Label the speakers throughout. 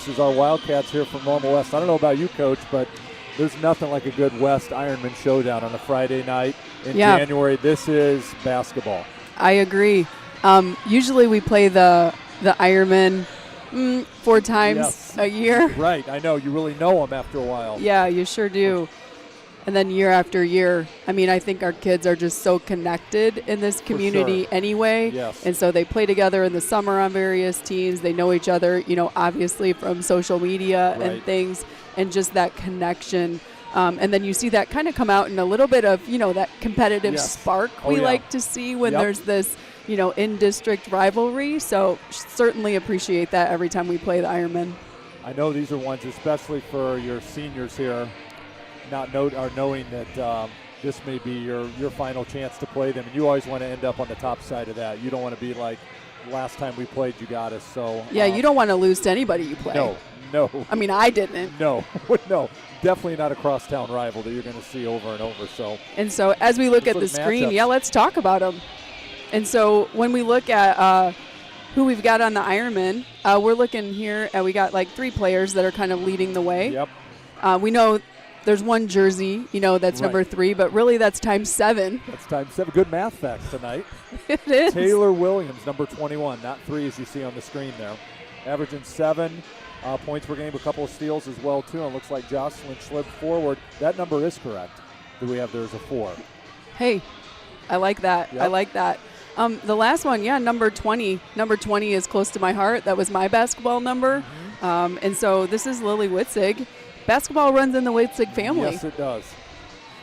Speaker 1: this is our Wildcats here from Normal West. I don't know about you, Coach, but there's nothing like a good West Ironman showdown on a Friday night in January. This is basketball.
Speaker 2: I agree. Usually we play the Ironman 4 times a year.
Speaker 1: Right. I know. You really know them after a while.
Speaker 2: Yeah, you sure do. And then year after year, I mean, I think our kids are just so connected in this community anyway.
Speaker 1: Yes.
Speaker 2: And so they play together in the summer on various teams. They know each other, you know, obviously from social media and things, and just that connection. And then you see that kind of come out in a little bit of, you know, that competitive spark we like to see when there's this, you know, in-district rivalry. So certainly appreciate that every time we play the Ironman.
Speaker 1: I know these are ones, especially for your seniors here, knowing that this may be your final chance to play them. And you always want to end up on the top side of that. You don't want to be like, last time we played, you got us. So
Speaker 2: yeah, you don't want to lose to anybody you play.
Speaker 1: No.
Speaker 2: I mean, I didn't.
Speaker 1: No. Definitely not a crosstown rival that you're going to see over and over.
Speaker 2: And so as we look at the screen, let's talk about them. And so when we look at who we've got on the Ironman, we're looking here, and we got like 3 players that are kind of leading the way.
Speaker 1: Yep.
Speaker 2: We know there's one jersey, you know, that's number 3, but really that's times 7.
Speaker 1: That's times 7. Good math facts tonight.
Speaker 2: It is.
Speaker 1: Taylor Williams, number 21, not 3 as you see on the screen there. Averaging 7 points per game, a couple of steals as well, too. And it looks like Jocelyn Schlib forward. That number is correct that we have there as a 4.
Speaker 2: Hey, I like that.
Speaker 1: Yep.
Speaker 2: I like that. The last one, number 20. Number 20 is close to my heart. That was my basketball number.
Speaker 1: Mm-hmm.
Speaker 2: And so this is Lily Witzig. Basketball runs in the Witzig family.
Speaker 1: Yes, it does.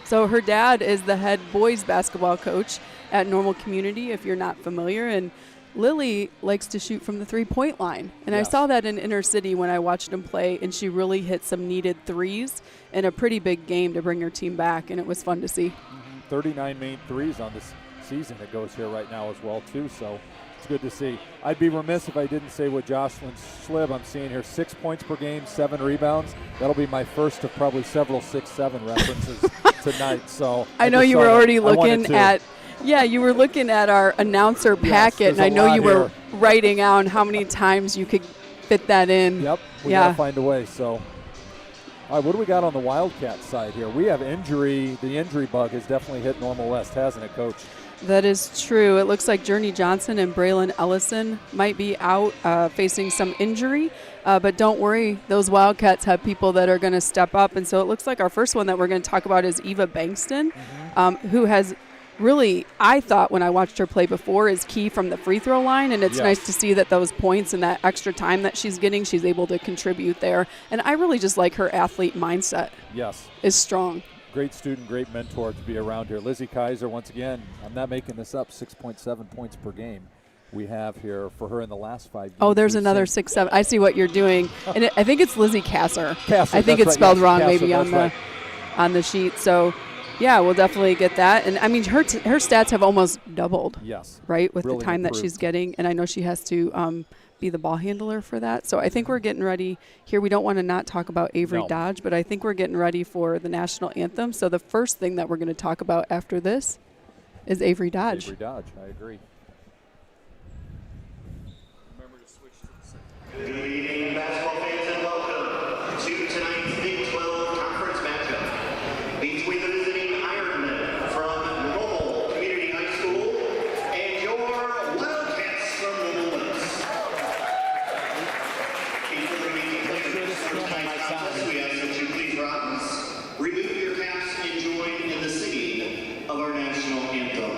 Speaker 2: So her dad is the head boys basketball coach at Normal Community, if you're not familiar. And Lily likes to shoot from the 3-point line. And I saw that in Intercity when I watched them play, and she really hit some needed threes in a pretty big game to bring her team back, and it was fun to see.
Speaker 1: Mm-hmm. 39 main threes on this season that goes here right now as well, too. So it's good to see. I'd be remiss if I didn't say what Jocelyn Schlib I'm seeing here. 6 points per game, 7 rebounds. That'll be my first of probably several 6-7 references tonight. So
Speaker 2: I know you were already looking at you were looking at our announcer packet, and I know you were writing down how many times you could fit that in.
Speaker 1: Yep, we got to find a way. So, all right, what do we got on the Wildcat side here? We have injury. The injury bug has definitely hit Normal West, hasn't it, Coach?
Speaker 2: That is true. It looks like Journey Johnson and Braylon Ellison might be out facing some injury. But don't worry, those Wildcats have people that are going to step up. And so it looks like our first one that we're going to talk about is Eva Bankston, who has really, I thought when I watched her play before, is key from the free throw line. And it's nice to see that those points and that extra time that she's getting, she's able to contribute there. And I really just like her athlete mindset.
Speaker 1: Yes.
Speaker 2: Is strong.
Speaker 1: Great student, great mentor to be around here. Lizzie Kaiser, once again, I'm not making this up, 6.7 points per game we have here for her in the last 5 games.
Speaker 2: Oh, there's another 6-7. I see what you're doing. And I think it's Lizzie Kasser.
Speaker 1: Kasser,
Speaker 2: I think it's spelled wrong maybe on
Speaker 1: the
Speaker 2: sheet. So, yeah, we'll definitely get that. And, I mean, her stats have almost doubled.
Speaker 1: Yes.
Speaker 2: Right, with
Speaker 1: really
Speaker 2: the time
Speaker 1: improved.
Speaker 2: that she's getting. And I know she has to be the ball handler for that. So I think we're getting ready here. We don't want to not talk about Avery Dodge, but I think we're getting ready for the national anthem. So the first thing that we're going to talk about after this is Avery Dodge.
Speaker 1: Avery Dodge, I agree.
Speaker 3: Remember to switch to the second. Good evening, basketball fans, and welcome to tonight's Big 12 conference matchup between the visiting Ironmen from Normal Community High School and your Wildcats from Normal West. Before we begin for tonight's contest, we ask that you please rise, remove your caps, and join in the singing of our national anthem.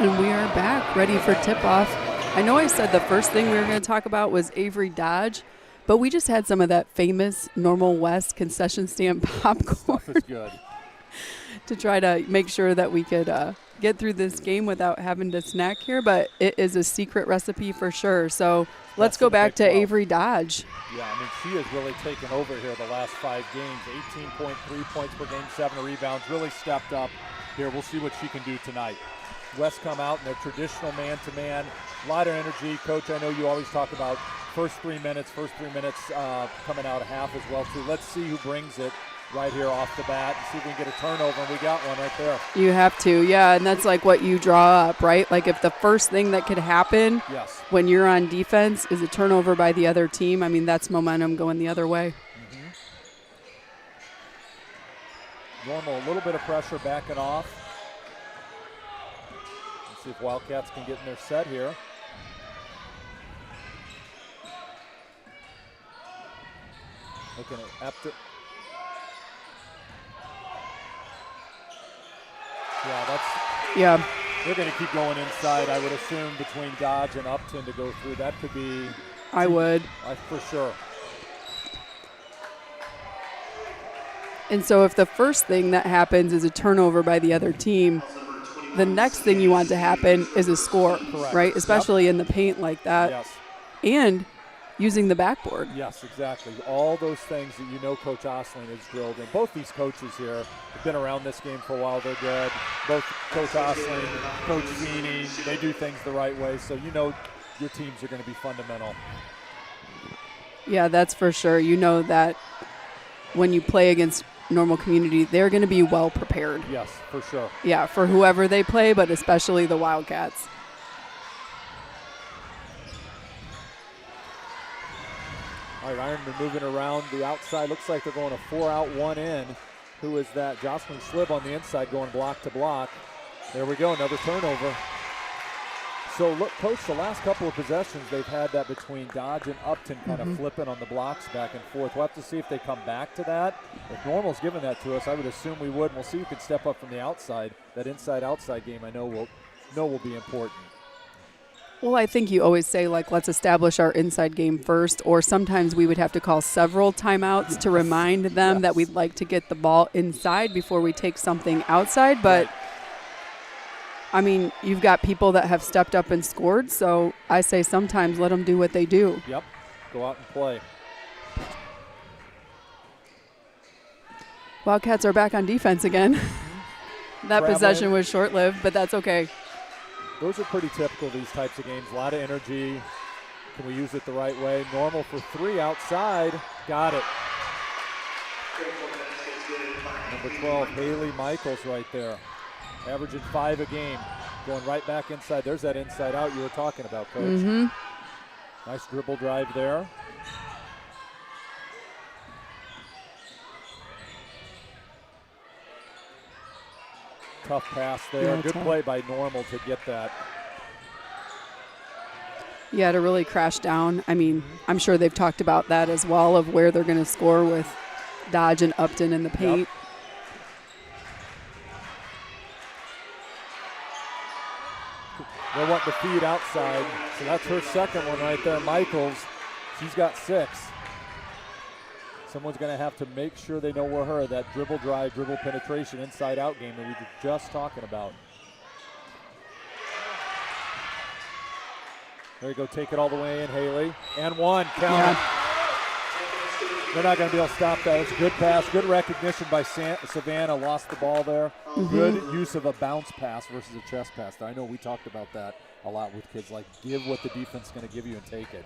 Speaker 2: And we are back, ready for tip-off. I know I said the first thing we were going to talk about was Avery Dodge, but we just had some of that famous Normal West concession stand popcorn
Speaker 1: That's good.
Speaker 2: to try to make sure that we could get through this game without having to snack here, but it is a secret recipe for sure. So let's go back to Avery Dodge.
Speaker 1: Yeah, I mean, she has really taken over here the last 5 games. 18.3 points per game, 7 rebounds, really stepped up here. We'll see what she can do tonight. West come out in their traditional man-to-man, a lot of energy. Coach, I know you always talk about first 3 minutes coming out of half as well, too. Let's see who brings it right here off the bat and see if we can get a turnover, and we got one right there.
Speaker 2: You have to, yeah, and that's like what you draw up, right? Like if the first thing that could happen when you're on defense is a turnover by the other team, I mean, that's momentum going the other way.
Speaker 1: Normal, a little bit of pressure backing off. See if Wildcats can get in their set here. Looking at Epton.
Speaker 2: Yeah,
Speaker 1: they're going to keep going inside, I would assume, between Dodge and Upton to go through. That could be.
Speaker 2: I would.
Speaker 1: For sure.
Speaker 2: And so if the first thing that happens is a turnover by the other team, the next thing you want to happen is a score, right? Especially in the paint like that.
Speaker 1: Yes.
Speaker 2: And using the backboard.
Speaker 1: Yes, exactly. All those things that you know Coach Osling has drilled. And both these coaches here have been around this game for a while. They're good. Both Coach Osling, Coach Feeney, they do things the right way. So you know your teams are going to be fundamental.
Speaker 2: Yeah, that's for sure. You know that when you play against Normal Community, they're going to be well prepared.
Speaker 1: Yes, for sure.
Speaker 2: Yeah, for whoever they play, but especially the Wildcats.
Speaker 1: All right, Ironman moving around the outside. Looks like they're going a 4 out, 1 in. Who is that? Jocelyn Schlib on the inside going block to block. There we go, another turnover. So look, Coach, the last couple of possessions, they've had that between Dodge and Upton kind of flipping on the blocks back and forth. We'll have to see if they come back to that. If Normal's given that to us, I would assume we would. And we'll see who can step up from the outside. That inside-outside game I know will be important.
Speaker 2: Well, I think you always say, like, let's establish our inside game first, or sometimes we would have to call several timeouts to remind them that we'd like to get the ball inside before we take something outside. But I mean, you've got people that have stepped up and scored, so I say sometimes let them do what they do.
Speaker 1: Yep, go out and play.
Speaker 2: Wildcats are back on defense again. That possession was short-lived, but that's okay.
Speaker 1: Those are pretty typical, these types of games. A lot of energy. Can we use it the right way? Normal for 3 outside. Got it. Number 12, Haley Michaels right there. Averaging 5 a game. Going right back inside. There's that inside out you were talking about, Coach. Nice dribble drive there. Tough pass there. Good play by Normal to get that.
Speaker 2: Yeah, to really crash down. I mean, I'm sure they've talked about that as well, of where they're going to score with Dodge and Upton in the paint.
Speaker 1: Yep. They want the feed outside, so that's her second one right there. Michaels, she's got 6. Someone's going to have to make sure they know where her, that dribble drive, dribble penetration, inside out game that we were just talking about. There you go, take it all the way in, Haley. And 1, count. They're not going to be able to stop that. It's a good pass, good recognition by Savannah. Lost the ball there. Good use of a bounce pass versus a chest pass. I know we talked about that a lot with kids, like give what the defense is going to give you and take it.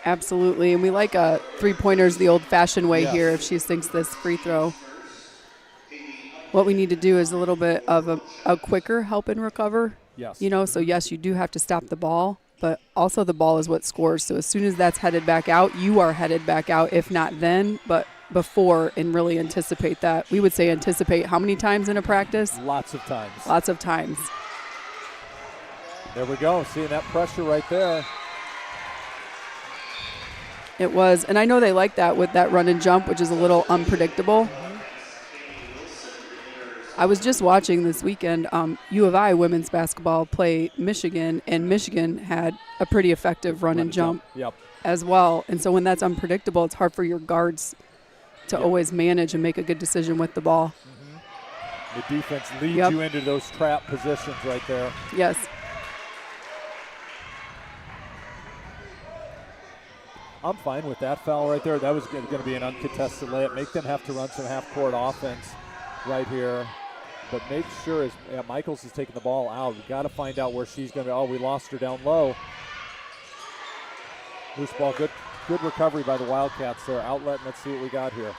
Speaker 2: Absolutely, and we like three-pointers the old-fashioned way here if she sinks this free throw. What we need to do is a little bit of a quicker help and recover.
Speaker 1: Yes.
Speaker 2: You know, so yes, you do have to stop the ball, but also the ball is what scores. So as soon as that's headed back out, you are headed back out, if not then, but before, and really anticipate that. We would say anticipate how many times in a practice?
Speaker 1: Lots of times.
Speaker 2: Lots of times.
Speaker 1: There we go. Seeing that pressure right there.
Speaker 2: It was, and I know they like that with that run and jump, which is a little unpredictable. I was just watching this weekend U of I women's basketball play Michigan, and Michigan had a pretty effective run and jump as well. And so when that's unpredictable, it's hard for your guards to always manage and make a good decision with the ball.
Speaker 1: The defense leads you into those trap positions right there.
Speaker 2: Yes.
Speaker 1: I'm fine with that foul right there. That was going to be an uncontested layup. Make them have to run some half-court offense right here. But make sure as Michaels is taking the ball out, we got to find out where she's going to. Oh, we lost her down low. Loose ball, good recovery by the Wildcats there. Outlet, and let's see what we got here.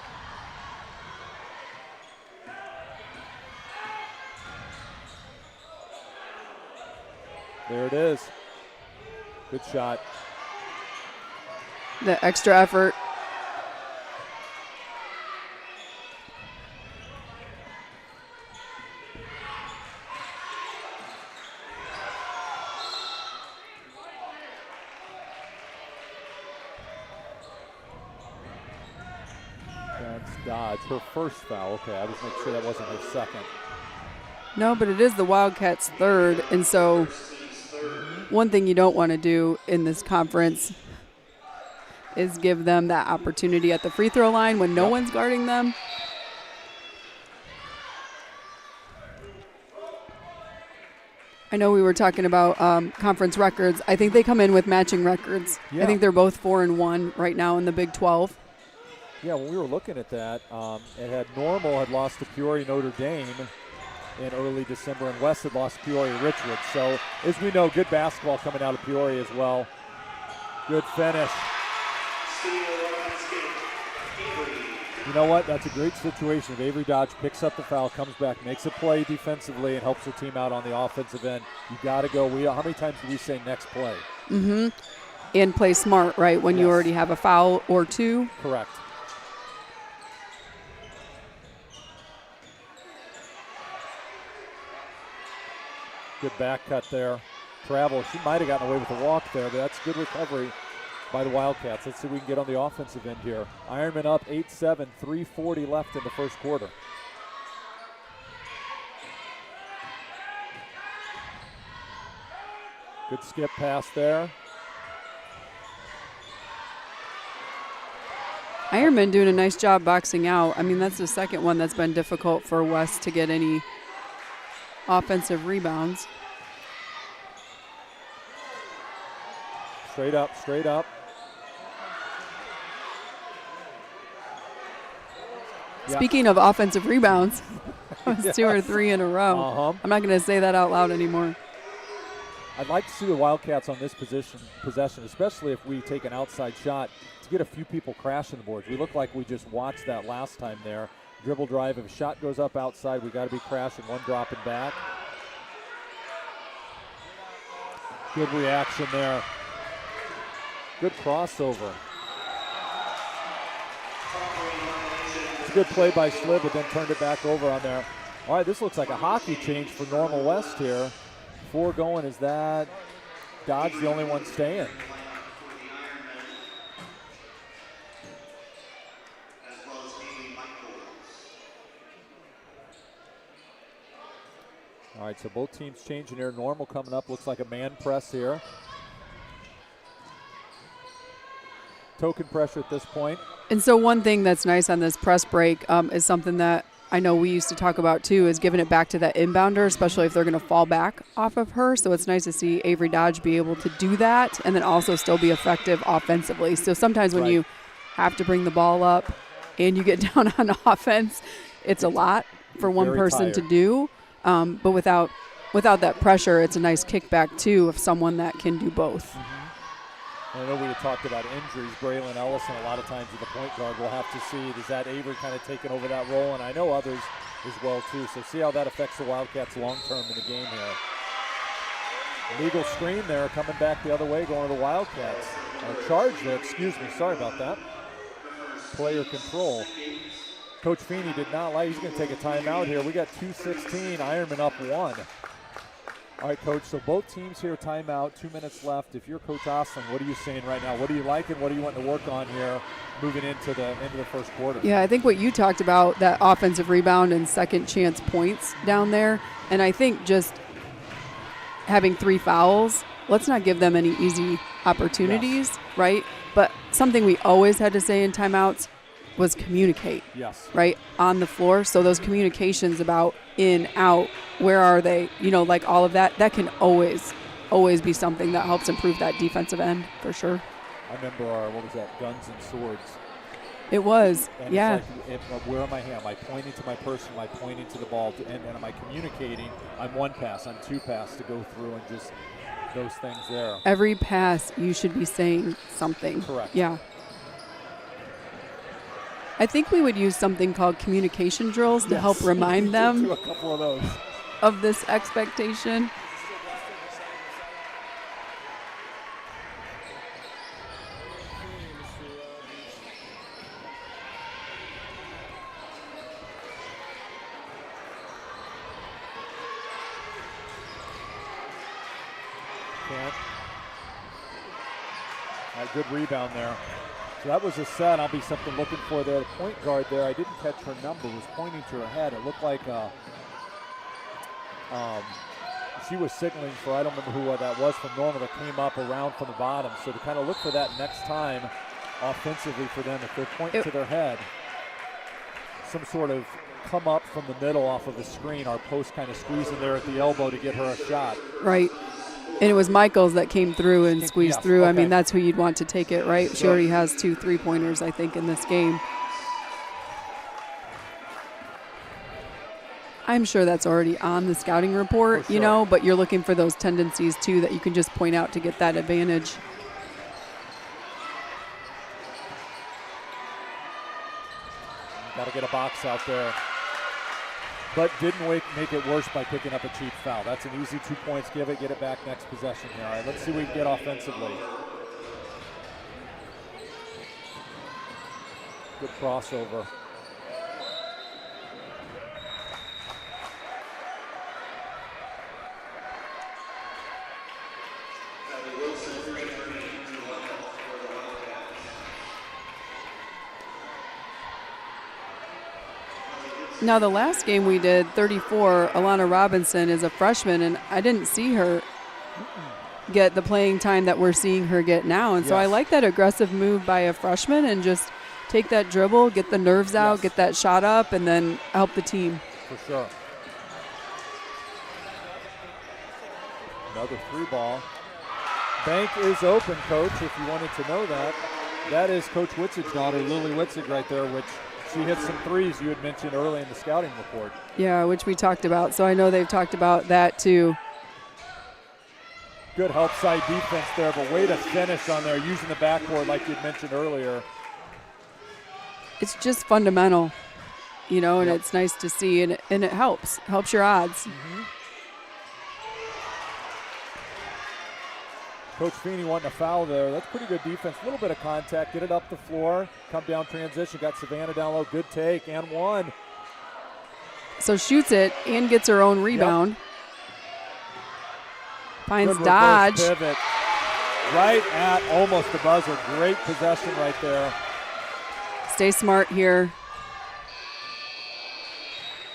Speaker 1: There it is. Good shot.
Speaker 2: The extra effort.
Speaker 1: That's Dodge, her first foul. Okay, I was making sure that wasn't her second.
Speaker 2: No, but it is the Wildcats' third, and so one thing you don't want to do in this conference is give them that opportunity at the free throw line when no one's guarding them. I know we were talking about conference records. I think they come in with matching records. I think they're both 4-1 right now in the Big 12.
Speaker 1: Yeah, when we were looking at that, it had Normal had lost to Peoria Notre Dame in early December, and West had lost to Peoria Richwood. So, as we know, good basketball coming out of Peoria as well. Good finish. You know what? That's a great situation. If Avery Dodge picks up the foul, comes back, makes a play defensively, and helps the team out on the offensive end. You got to go. How many times do we say next play?
Speaker 2: And play smart, right, when you already have a foul or two?
Speaker 1: Correct. Good back cut there. Travel. She might have gotten away with a walk there, but that's good recovery by the Wildcats. Let's see if we can get on the offensive end here. Ironman up 8-7, 3:40 left in the first quarter. Good skip pass there.
Speaker 2: Ironman doing a nice job boxing out. I mean, that's the second one that's been difficult for West to get any offensive rebounds.
Speaker 1: Straight up, straight up.
Speaker 2: Speaking of offensive rebounds, that was 2 or 3 in a row. I'm not going to say that out loud anymore.
Speaker 1: I'd like to see the Wildcats on this possession, especially if we take an outside shot, to get a few people crashing the boards. We look like we just watched that last time there. Dribble drive, if a shot goes up outside, we got to be crashing, one dropping back. Good reaction there. Good crossover. It's a good play by Slib, but then turned it back over on there. All right, this looks like a hockey change for Normal West here. 4 going, is that Dodge the only one staying? All right, so both teams changing here. Normal coming up, looks like a man press here. Token pressure at this point.
Speaker 2: And so one thing that's nice on this press break is something that I know we used to talk about too, is giving it back to that inbounder, especially if they're going to fall back off of her. So it's nice to see Avery Dodge be able to do that and then also still be effective offensively. So sometimes when you have to bring the ball up and you get down on offense, it's a lot for one person to do. But without that pressure, it's a nice kickback, too, of someone that can do both.
Speaker 1: I know we had talked about injuries. Braylon Ellison, a lot of times with the point guard, we'll have to see, does that Avery kind of taking over that role? And I know others as well, too. So see how that affects the Wildcats long-term in the game here. Legal screen there, coming back the other way, going to the Wildcats. Charge there, excuse me, sorry about that. Player control. Coach Feeney did not like, he's going to take a timeout here. We got 2:16, Ironman up 1. All right, Coach, so both teams here, timeout, 2 minutes left. If you're Coach Osling, what are you seeing right now? What do you like and what are you wanting to work on here moving into the first quarter?
Speaker 2: Yeah, I think what you talked about, that offensive rebound and second chance points down there, and I think just having 3 fouls, let's not give them any easy opportunities, right? But something we always had to say in timeouts was communicate, right, on the floor. So those communications about in, out, where are they, like all of that, that can always be something that helps improve that defensive end for sure.
Speaker 1: I remember what was that, Guns and Swords.
Speaker 2: It was,
Speaker 1: and
Speaker 2: yeah.
Speaker 1: It's like, where am I here? Am I pointing to my person? Am I pointing to the ball? And am I communicating? I'm 1 pass, I'm 2 pass to go through and just those things there.
Speaker 2: Every pass, you should be saying something.
Speaker 1: Correct.
Speaker 2: Yeah. I think we would use something called communication drills to help remind them
Speaker 1: do a couple of those.
Speaker 2: Of this expectation.
Speaker 1: Good rebound there. So that was a set. I'll be something looking for there. The point guard there, I didn't catch her number, was pointing to her head. It looked like she was signaling for, I don't remember who that was from Normal, that came up around from the bottom. So to kind of look for that next time offensively for them, if they're pointing to their head, some sort of come up from the middle off of the screen, our post kind of squeezing there at the elbow to get her a shot.
Speaker 2: Right. And it was Michaels that came through and squeezed through. Okay. I mean, that's who you'd want to take it, right? Sure. She already has 2 3-pointers, I think, in this game. I'm sure that's already on the scouting report, sure. But you're looking for those tendencies, too, that you can just point out to get that advantage.
Speaker 1: Got to get a box out there. But didn't make it worse by picking up a cheap foul. That's an easy 2 points. Get it back next possession here. All right, let's see what we can get offensively. Good crossover.
Speaker 2: Now, the last game we did, 34, Alana Robinson is a freshman, and I didn't see her get the playing time that we're seeing her get now. And so I like that aggressive move by a freshman and just take that dribble, get the nerves out, get that shot up, and then help the team.
Speaker 1: For sure. Another 3 ball. Bank is open, Coach, if you wanted to know that. That is Coach Witzig's daughter, Lily Witzig, right there, which she hit some 3s you had mentioned early in the scouting report.
Speaker 2: Yeah, which we talked about. So I know they've talked about that too.
Speaker 1: Good help side defense there, but way to finish on there using the backboard like you'd mentioned earlier.
Speaker 2: It's just fundamental, and it's nice to see, and it helps your odds.
Speaker 1: Mm-hmm. Coach Feeney wanting a foul there. That's pretty good defense. A little bit of contact. Get it up the floor. Come down transition. Got Savannah down low. Good take. And 1.
Speaker 2: So shoots it and gets her own rebound. Yep. Finds
Speaker 1: good
Speaker 2: dodge.
Speaker 1: Pivot. Right at almost the buzzer. Great possession right there.
Speaker 2: Stay smart here.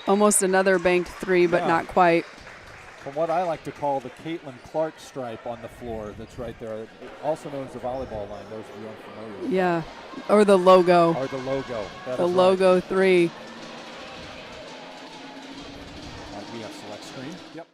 Speaker 2: Almost another banked 3, but not quite.
Speaker 1: From what I like to call the Caitlin Clark stripe on the floor that's right there, also known as the volleyball line, those of you unfamiliar with.
Speaker 2: Yeah, or the logo.
Speaker 1: Or the logo.
Speaker 2: The logo 3.
Speaker 1: We have select screen. Yep.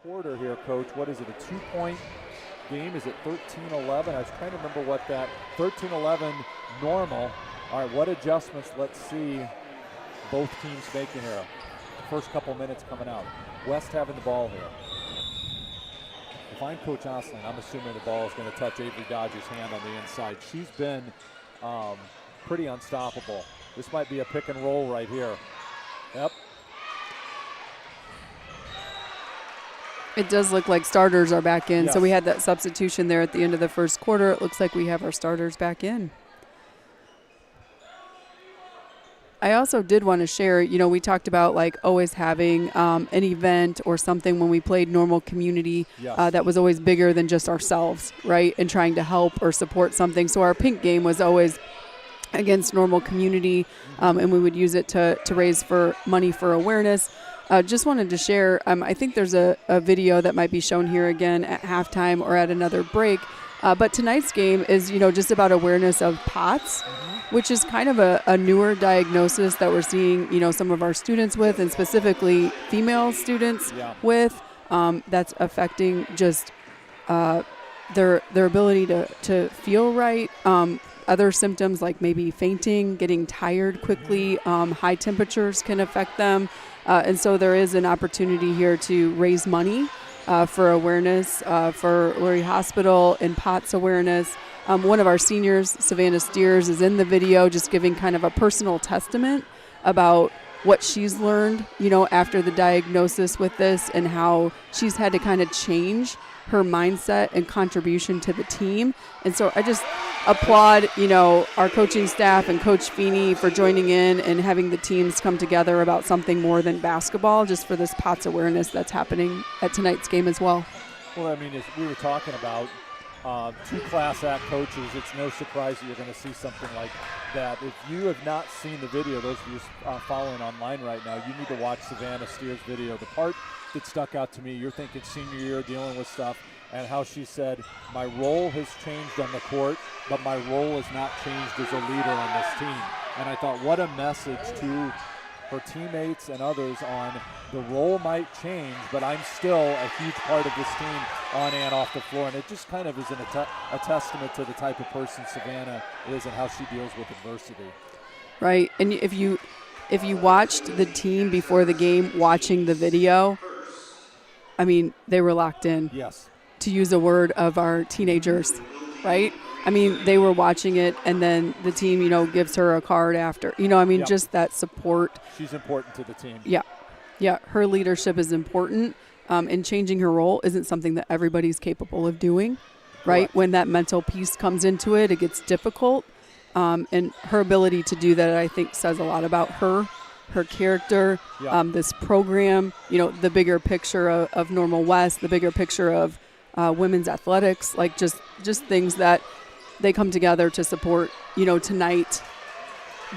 Speaker 1: quarter here, Coach. What is it, a 2-point game? Is it 13-11? I was trying to remember what that, 13-11 normal. All right, what adjustments? Let's see both teams making here. First couple minutes coming out. West having the ball here. If I'm Coach Osling, I'm assuming the ball is going to touch Avery Dodge's hand on the inside. She's been pretty unstoppable. This might be a pick and roll right here. Yep.
Speaker 2: It does look like starters are back in.
Speaker 1: Yes.
Speaker 2: So we had that substitution there at the end of the first quarter. It looks like we have our starters back in. I also did want to share, we talked about like always having an event or something when we played normal community that was always bigger than just ourselves, right? And trying to help or support something. So our pink game was always against normal community, and we would use it to raise for money for awareness. Just wanted to share, I think there's a video that might be shown here again at halftime or at another break. But tonight's game is, just about awareness of POTS, which is kind of a newer diagnosis that we're seeing, some of our students with, and specifically female students with, that's affecting just their ability to feel right. Other symptoms like maybe fainting, getting tired quickly, high temperatures can affect them. And so there is an opportunity here to raise money for awareness for Lurie Hospital and POTS awareness. One of our seniors, Savannah Steers, is in the video just giving kind of a personal testament about what she's learned, after the diagnosis with this and how she's had to kind of change her mindset and contribution to the team. And so I just applaud, our coaching staff and Coach Feeney for joining in and having the teams come together about something more than basketball, just for this POTS awareness that's happening at tonight's game as well.
Speaker 1: Well, as we were talking about, two class act coaches, it's no surprise that you're going to see something like that. If you have not seen the video, those of you following online right now, you need to watch Savannah Steers' video. The part that stuck out to me, you're thinking senior year, dealing with stuff, and how she said, my role has changed on the court, but my role has not changed as a leader on this team. And I thought, what a message to her teammates and others on the role might change, but I'm still a huge part of this team on and off the floor. And it just kind of is a testament to the type of person Savannah is and how she deals with adversity.
Speaker 2: Right. And if you watched the team before the game watching the video, they were locked in.
Speaker 1: Yes.
Speaker 2: To use a word of our teenagers, right? They were watching it, and then the team, gives her a card after. Just that support.
Speaker 1: She's important to the team.
Speaker 2: Yeah, her leadership is important, and changing her role isn't something that everybody's capable of doing, right?
Speaker 1: Correct.
Speaker 2: When that mental piece comes into it, it gets difficult, and her ability to do that, I think, says a lot about her character, this program, the bigger picture of Normal West, the bigger picture of women's athletics, like just things that they come together to support, tonight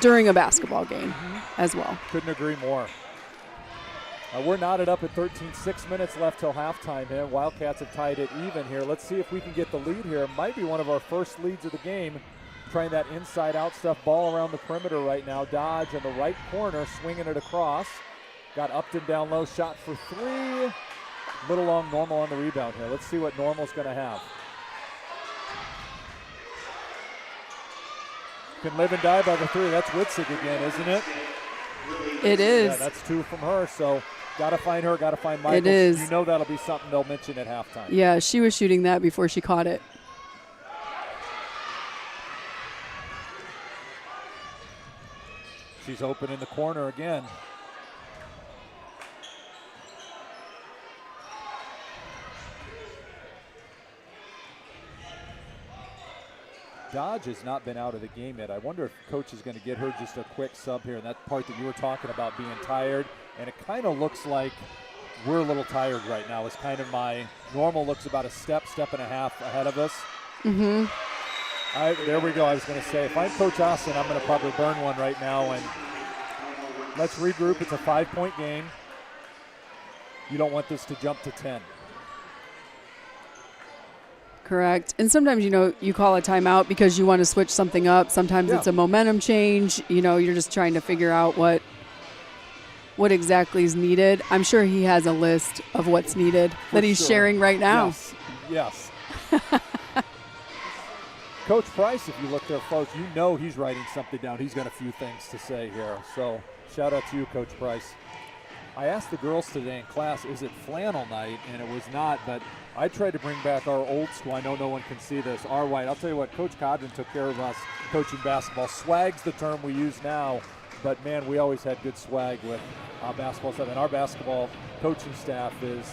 Speaker 2: during a basketball game as well.
Speaker 1: Couldn't agree more. We're knotted up at 13, 6 minutes left till halftime here. Wildcats have tied it even here. Let's see if we can get the lead here. It might be one of our first leads of the game. Trying that inside-out stuff, ball around the perimeter right now. Dodge in the right corner, swinging it across. Got upped and down low, shot for three. Little long Normal on the rebound here. Let's see what Normal's going to have. Can live and die by the three. That's Witzig again, isn't it?
Speaker 2: It is.
Speaker 1: Yeah, that's two from her, so got to find her, got to find Michaels.
Speaker 2: It is.
Speaker 1: You know that'll be something they'll mention at halftime.
Speaker 2: Yeah, she was shooting that before she caught it.
Speaker 1: She's open in the corner again. Dodge has not been out of the game yet. I wonder if Coach is going to get her just a quick sub here. And that part that you were talking about being tired, and it kind of looks like we're a little tired right now. It's kind of my Normal looks about a step and a half ahead of us.
Speaker 2: Mm-hmm.
Speaker 1: There we go. I was going to say, if I'm Coach Austin, I'm going to probably burn one right now. And let's regroup. It's a 5-point game. You don't want this to jump to 10.
Speaker 2: Correct. And sometimes, you call a timeout because you want to switch something up. Sometimes it's a momentum change. You're just trying to figure out what what exactly is needed. I'm sure he has a list of what's needed that he's sharing right now.
Speaker 1: Yes. Coach Price, if you look there, folks, you know he's writing something down. He's got a few things to say here. So shout out to you, Coach Price. I asked the girls today in class, is it flannel night? And it was not, but I tried to bring back our old school. I know no one can see this. Our white. I'll tell you what, Coach Codron took care of us coaching basketball. Swag's the term we use now, but man, we always had good swag with basketball stuff. And our basketball coaching staff is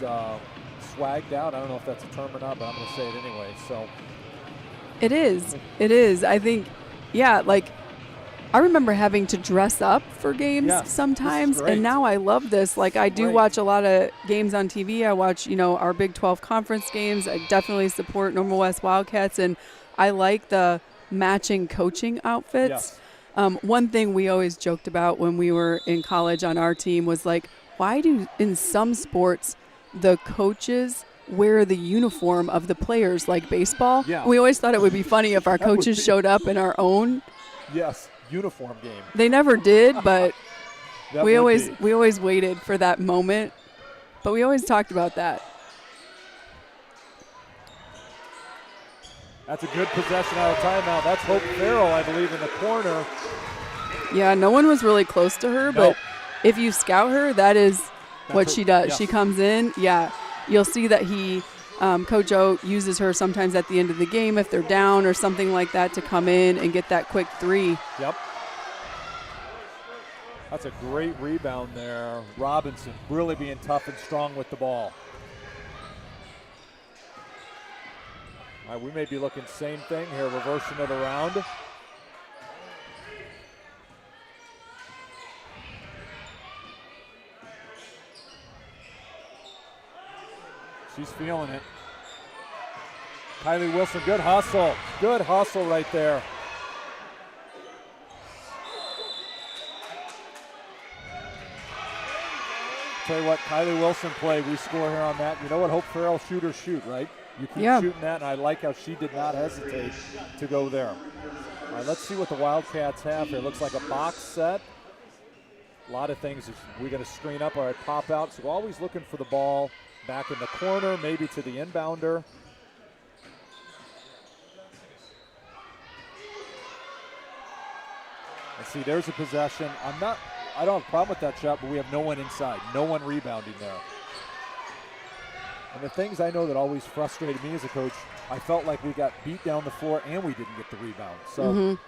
Speaker 1: swagged out. I don't know if that's a term or not, but I'm going to say it anyway. So
Speaker 2: It is. I think, like, I remember having to dress up for games sometimes, and now I love this. Like, I do watch a lot of games on TV. I watch, our Big 12 conference games. I definitely support Normal West Wildcats, and I like the matching coaching outfits. One thing we always joked about when we were in college on our team was, like, why do, in some sports, the coaches wear the uniform of the players like baseball? We always thought it would be funny if our coaches showed up in our own
Speaker 1: uniform game.
Speaker 2: They never did, but we always waited for that moment. But we always talked about that.
Speaker 1: That's a good possession out of timeout. That's Hope Farrell, I believe, in the corner.
Speaker 2: Yeah, no one was really close to her, but if you scout her, that's what she does.
Speaker 1: Yes.
Speaker 2: She comes in, you'll see that Coach O uses her sometimes at the end of the game if they're down or something like that to come in and get that quick three.
Speaker 1: Yep. That's a great rebound there. Robinson really being tough and strong with the ball. All right, we may be looking same thing here, reversing it around. She's feeling it. Kylie Wilson, good hustle. Good hustle right there. Tell you what, Kylie Wilson play, we score here on that. You know what, Hope Farrell, shoot, right? You keep shooting that, and I like how she did not hesitate to go there. All right, let's see what the Wildcats have here. Looks like a box set. A lot of things. We're going to screen up. All right, pop out. So we're always looking for the ball back in the corner, maybe to the inbounder. And see, there's a possession. I don't have a problem with that shot, but we have no one inside, no one rebounding there. And the things I know that always frustrated me as a coach, I felt like we got beat down the floor and we didn't get the rebound. So,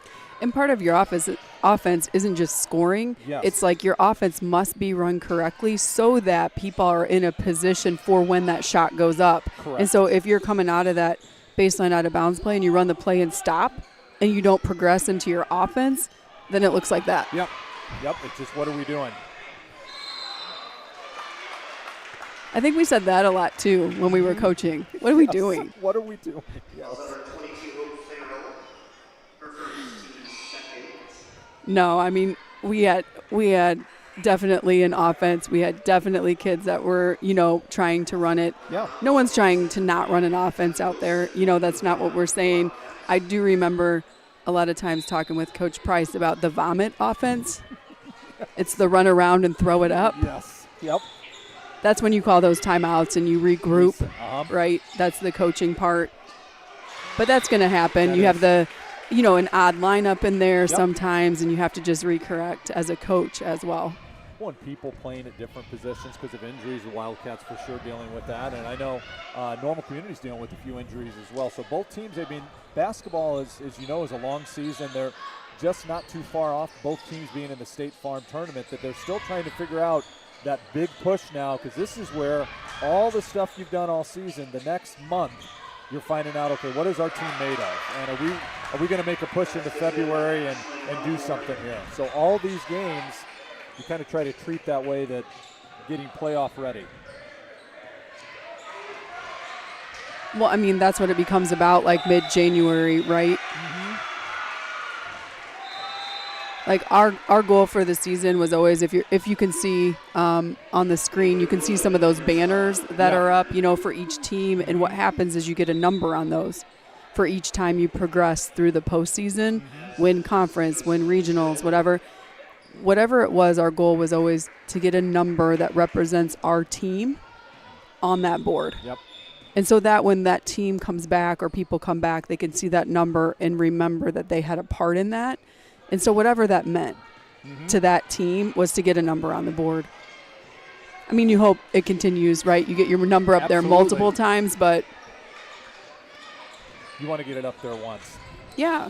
Speaker 2: And part of your offense isn't just scoring. It's like your offense must be run correctly so that people are in a position for when that shot goes up.
Speaker 1: Correct.
Speaker 2: And so if you're coming out of that baseline out of bounds play and you run the play and stop and you don't progress into your offense, then it looks like that.
Speaker 1: Yep. It's just, what are we doing?
Speaker 2: I think we said that a lot, too, when we were coaching. What are we doing?
Speaker 1: What are we doing? Yes.
Speaker 2: No, I mean, we had definitely an offense. We had definitely kids that were, trying to run it.
Speaker 1: Yeah.
Speaker 2: No one's trying to not run an offense out there. That's not what we're saying. I do remember a lot of times talking with Coach Price about the vomit offense. It's the run around and throw it up.
Speaker 1: Yes. Yep.
Speaker 2: That's when you call those timeouts and you regroup, right? That's the coaching part. But that's going to happen. You have an odd lineup in there sometimes, and you have to just recorrect as a coach as well.
Speaker 1: Well, and people playing at different positions because of injuries. The Wildcats for sure dealing with that. And I know Normal Community's dealing with a few injuries as well. So both teams, basketball, as you know, is a long season. They're just not too far off, both teams being in the State Farm Tournament, that they're still trying to figure out that big push now, because this is where all the stuff you've done all season, the next month, you're finding out, okay, what is our team made of? And are we going to make a push into February and do something here? So all these games, you kind of try to treat that way, that getting playoff ready.
Speaker 2: Well, I mean, that's what it becomes about, like mid-January, right? Like our goal for the season was always, if you can see on the screen, you can see some of those banners that are up, for each team. And what happens is you get a number on those for each time you progress through the postseason, win conference, win regionals, whatever. whatever it was, our goal was always to get a number that represents our team on that board.
Speaker 1: Yep.
Speaker 2: And so that when that team comes back or people come back, they can see that number and remember that they had a part in that. And so whatever that meant to that team was to get a number on the board. I mean, you hope it continues, right? You get your number up there multiple times, but
Speaker 1: you want to get it up there once.
Speaker 2: Yeah.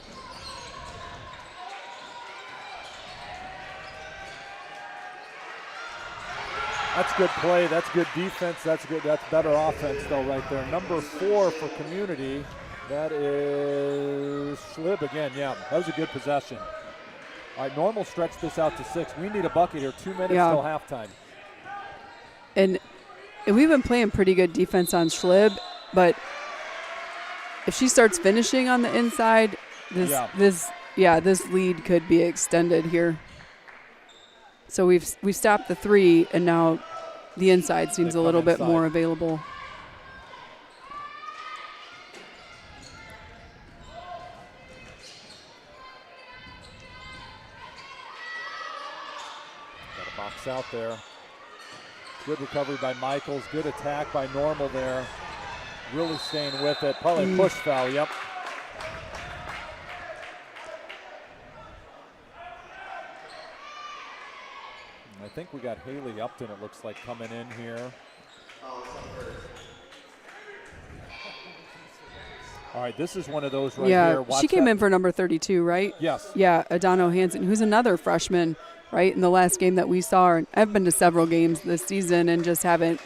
Speaker 1: That's good play. That's good defense. That's good. That's better offense, though, right there. Number 4 for Community. That is Schlib again. Yeah, that was a good possession. All right, Normal stretched this out to 6. We need a bucket here. 2 minutes till halftime.
Speaker 2: And we've been playing pretty good defense on Schlib, but if she starts finishing on the inside, this lead could be extended here. So we've stopped the 3, and now the inside seems a little bit more available.
Speaker 1: Got a box out there. Good recovery by Michaels. Good attack by Normal there. Really staying with it. Probably a push foul, yep. I think we got Haley Upton, it looks like, coming in here. All right, this is one of those right here.
Speaker 2: Yeah, she came in for number 32, right?
Speaker 1: Yes.
Speaker 2: Yeah, Adano Hansen, who's another freshman, right, in the last game that we saw. And I've been to several games this season and just haven't,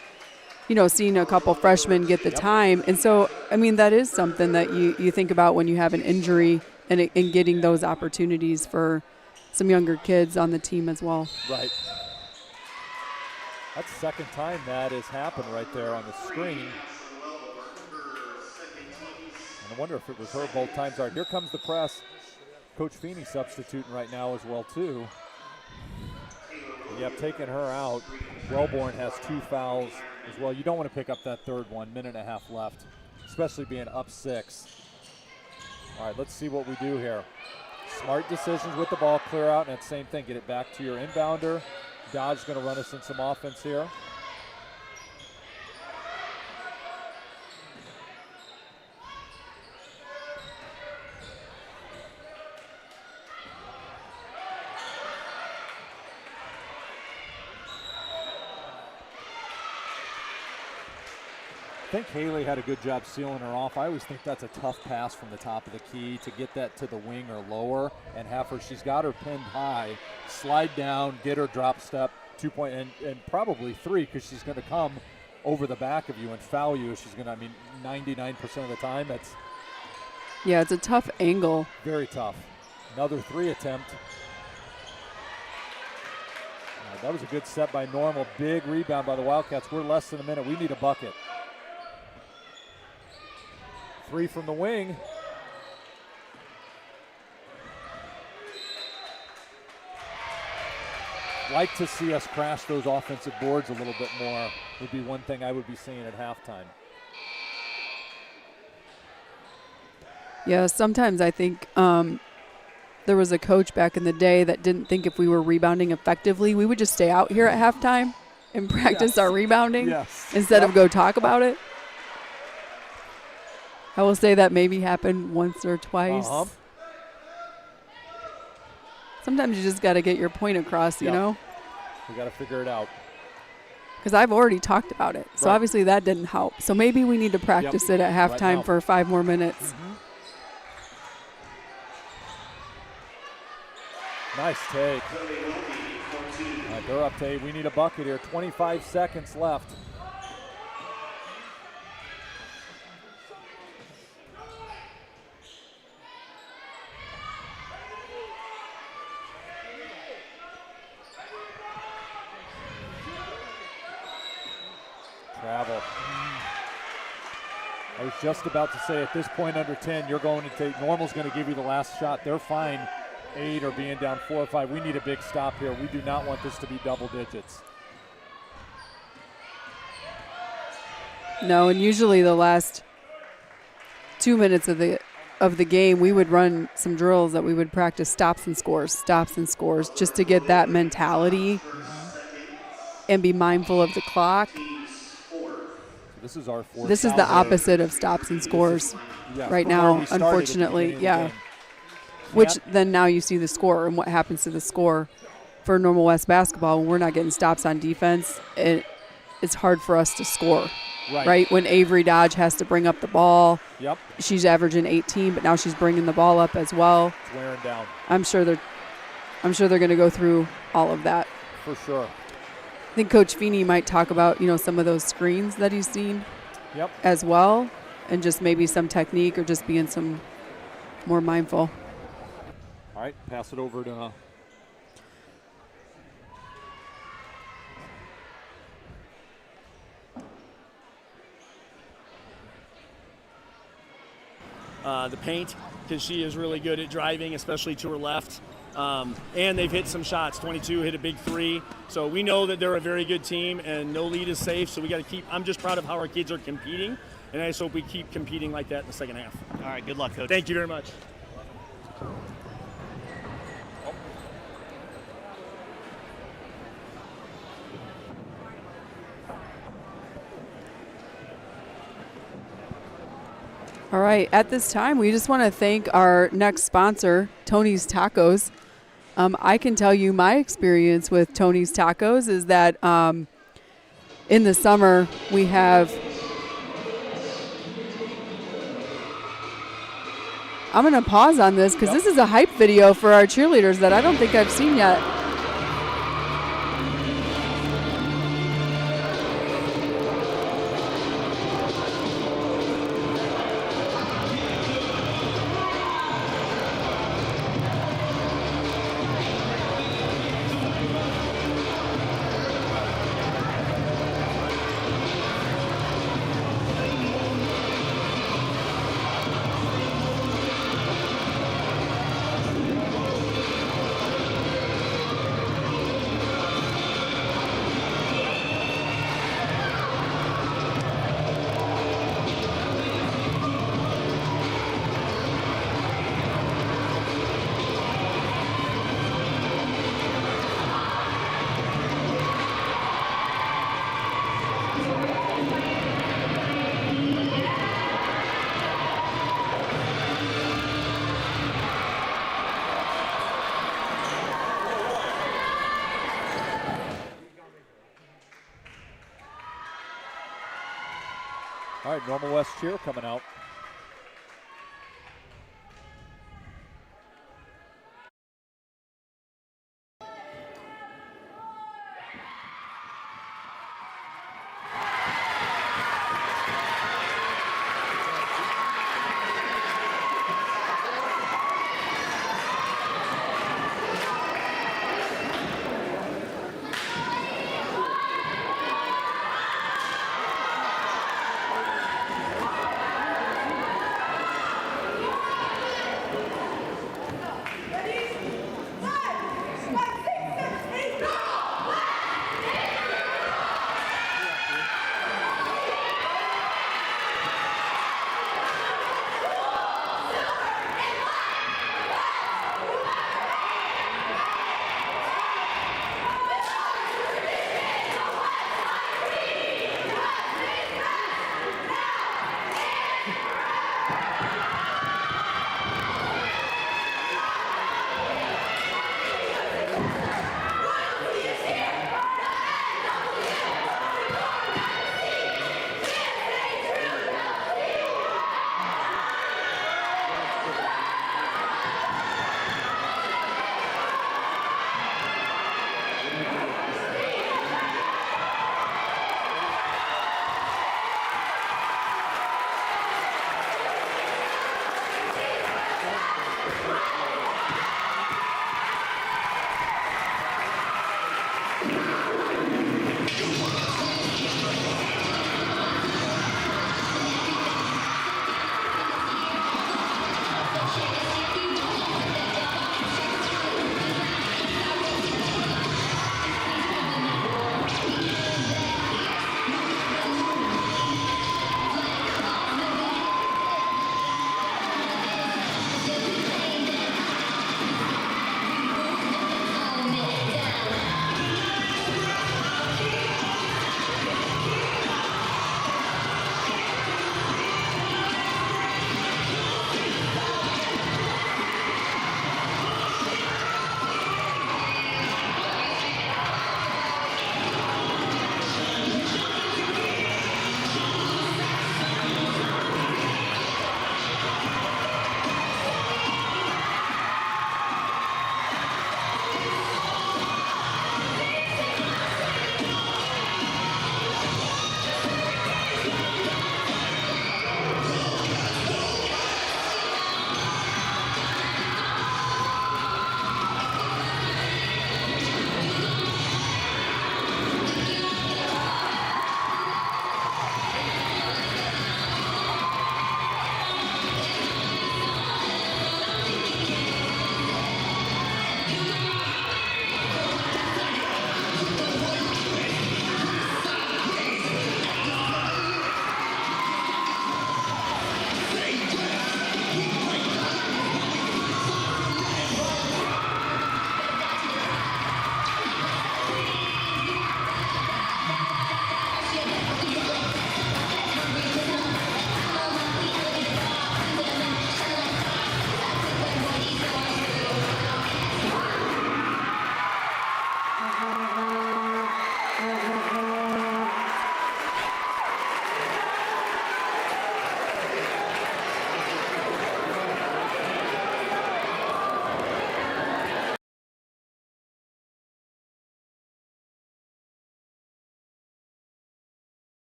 Speaker 2: seen a couple freshmen get the time. And so, I mean, that is something that you think about when you have an injury and getting those opportunities for some younger kids on the team as well.
Speaker 1: Right. That's the second time that has happened right there on the screen. And I wonder if it was her both times. All right, here comes the press. Coach Feeney substituting right now as well, too. Yep, taking her out. Wellborn has 2 fouls as well. You don't want to pick up that third one, minute and a half left, especially being up 6. All right, let's see what we do here. Smart decisions with the ball, clear out, and that same thing, get it back to your inbounder. Dodge going to run us in some offense here. I think Haley had a good job sealing her off. I always think that's a tough pass from the top of the key to get that to the wing or lower and have her, she's got her pinned high, slide down, get her drop step, 2-point, and probably 3 because she's going to come over the back of you and foul you. She's going to, 99% of the time, that's.
Speaker 2: Yeah, it's a tough angle.
Speaker 1: Very tough. Another 3 attempt. That was a good set by Normal. Big rebound by the Wildcats. We're less than a minute. We need a bucket. 3 from the wing. Like to see us crash those offensive boards a little bit more would be one thing I would be seeing at halftime.
Speaker 2: Yeah, sometimes I think there was a coach back in the day that didn't think if we were rebounding effectively, we would just stay out here at halftime and practice our rebounding instead of go talk about it. I will say that maybe happened once or twice. Sometimes you just got to get your point across, you know?
Speaker 1: We got to figure it out.
Speaker 2: Because I've already talked about it. So obviously that didn't help. So maybe we need to practice it at halftime for 5 more minutes.
Speaker 1: Nice take. All right, they're up to 8. We need a bucket here. 25 seconds left. Travel. I was just about to say at this point under 10, you're going to take, Normal's going to give you the last shot. They're fine 8 or being down 4 or 5. We need a big stop here. We do not want this to be double digits. No,
Speaker 2: and usually the last 2 minutes of the of the game, we would run some drills that we would practice stops and scores, just to get that mentality and be mindful of the clock.
Speaker 1: This is our fourth.
Speaker 2: This is the opposite of stops and scores right now, unfortunately. Yeah. Which then now you see the score and what happens to the score for Normal West basketball when we're not getting stops on defense. It's hard for us to score. Right? When Avery Dodge has to bring up the ball.
Speaker 1: Yep.
Speaker 2: She's averaging 18, but now she's bringing the ball up as well.
Speaker 1: It's wearing down.
Speaker 2: I'm sure they're going to go through all of that.
Speaker 1: For sure.
Speaker 2: I think Coach Feeney might talk about, some of those screens that he's seen as well, and just maybe some technique or just being some more mindful.
Speaker 1: All right, pass it over to
Speaker 4: the paint, because she is really good at driving, especially to her left. And they've hit some shots. 22 hit a big 3. So we know that they're a very good team, and no lead is safe. So we got to keep. I'm just proud of how our kids are competing, and I just hope we keep competing like that in the second half.
Speaker 5: All right, good luck, Coach.
Speaker 4: Thank you very much.
Speaker 2: All right, at this time, we just want to thank our next sponsor, Tony's Tacos. I can tell you my experience with Tony's Tacos is that in the summer we have I'm going to pause on this because this is a hype video for our cheerleaders that I don't think I've seen yet.
Speaker 1: All right, Normal West cheer coming out.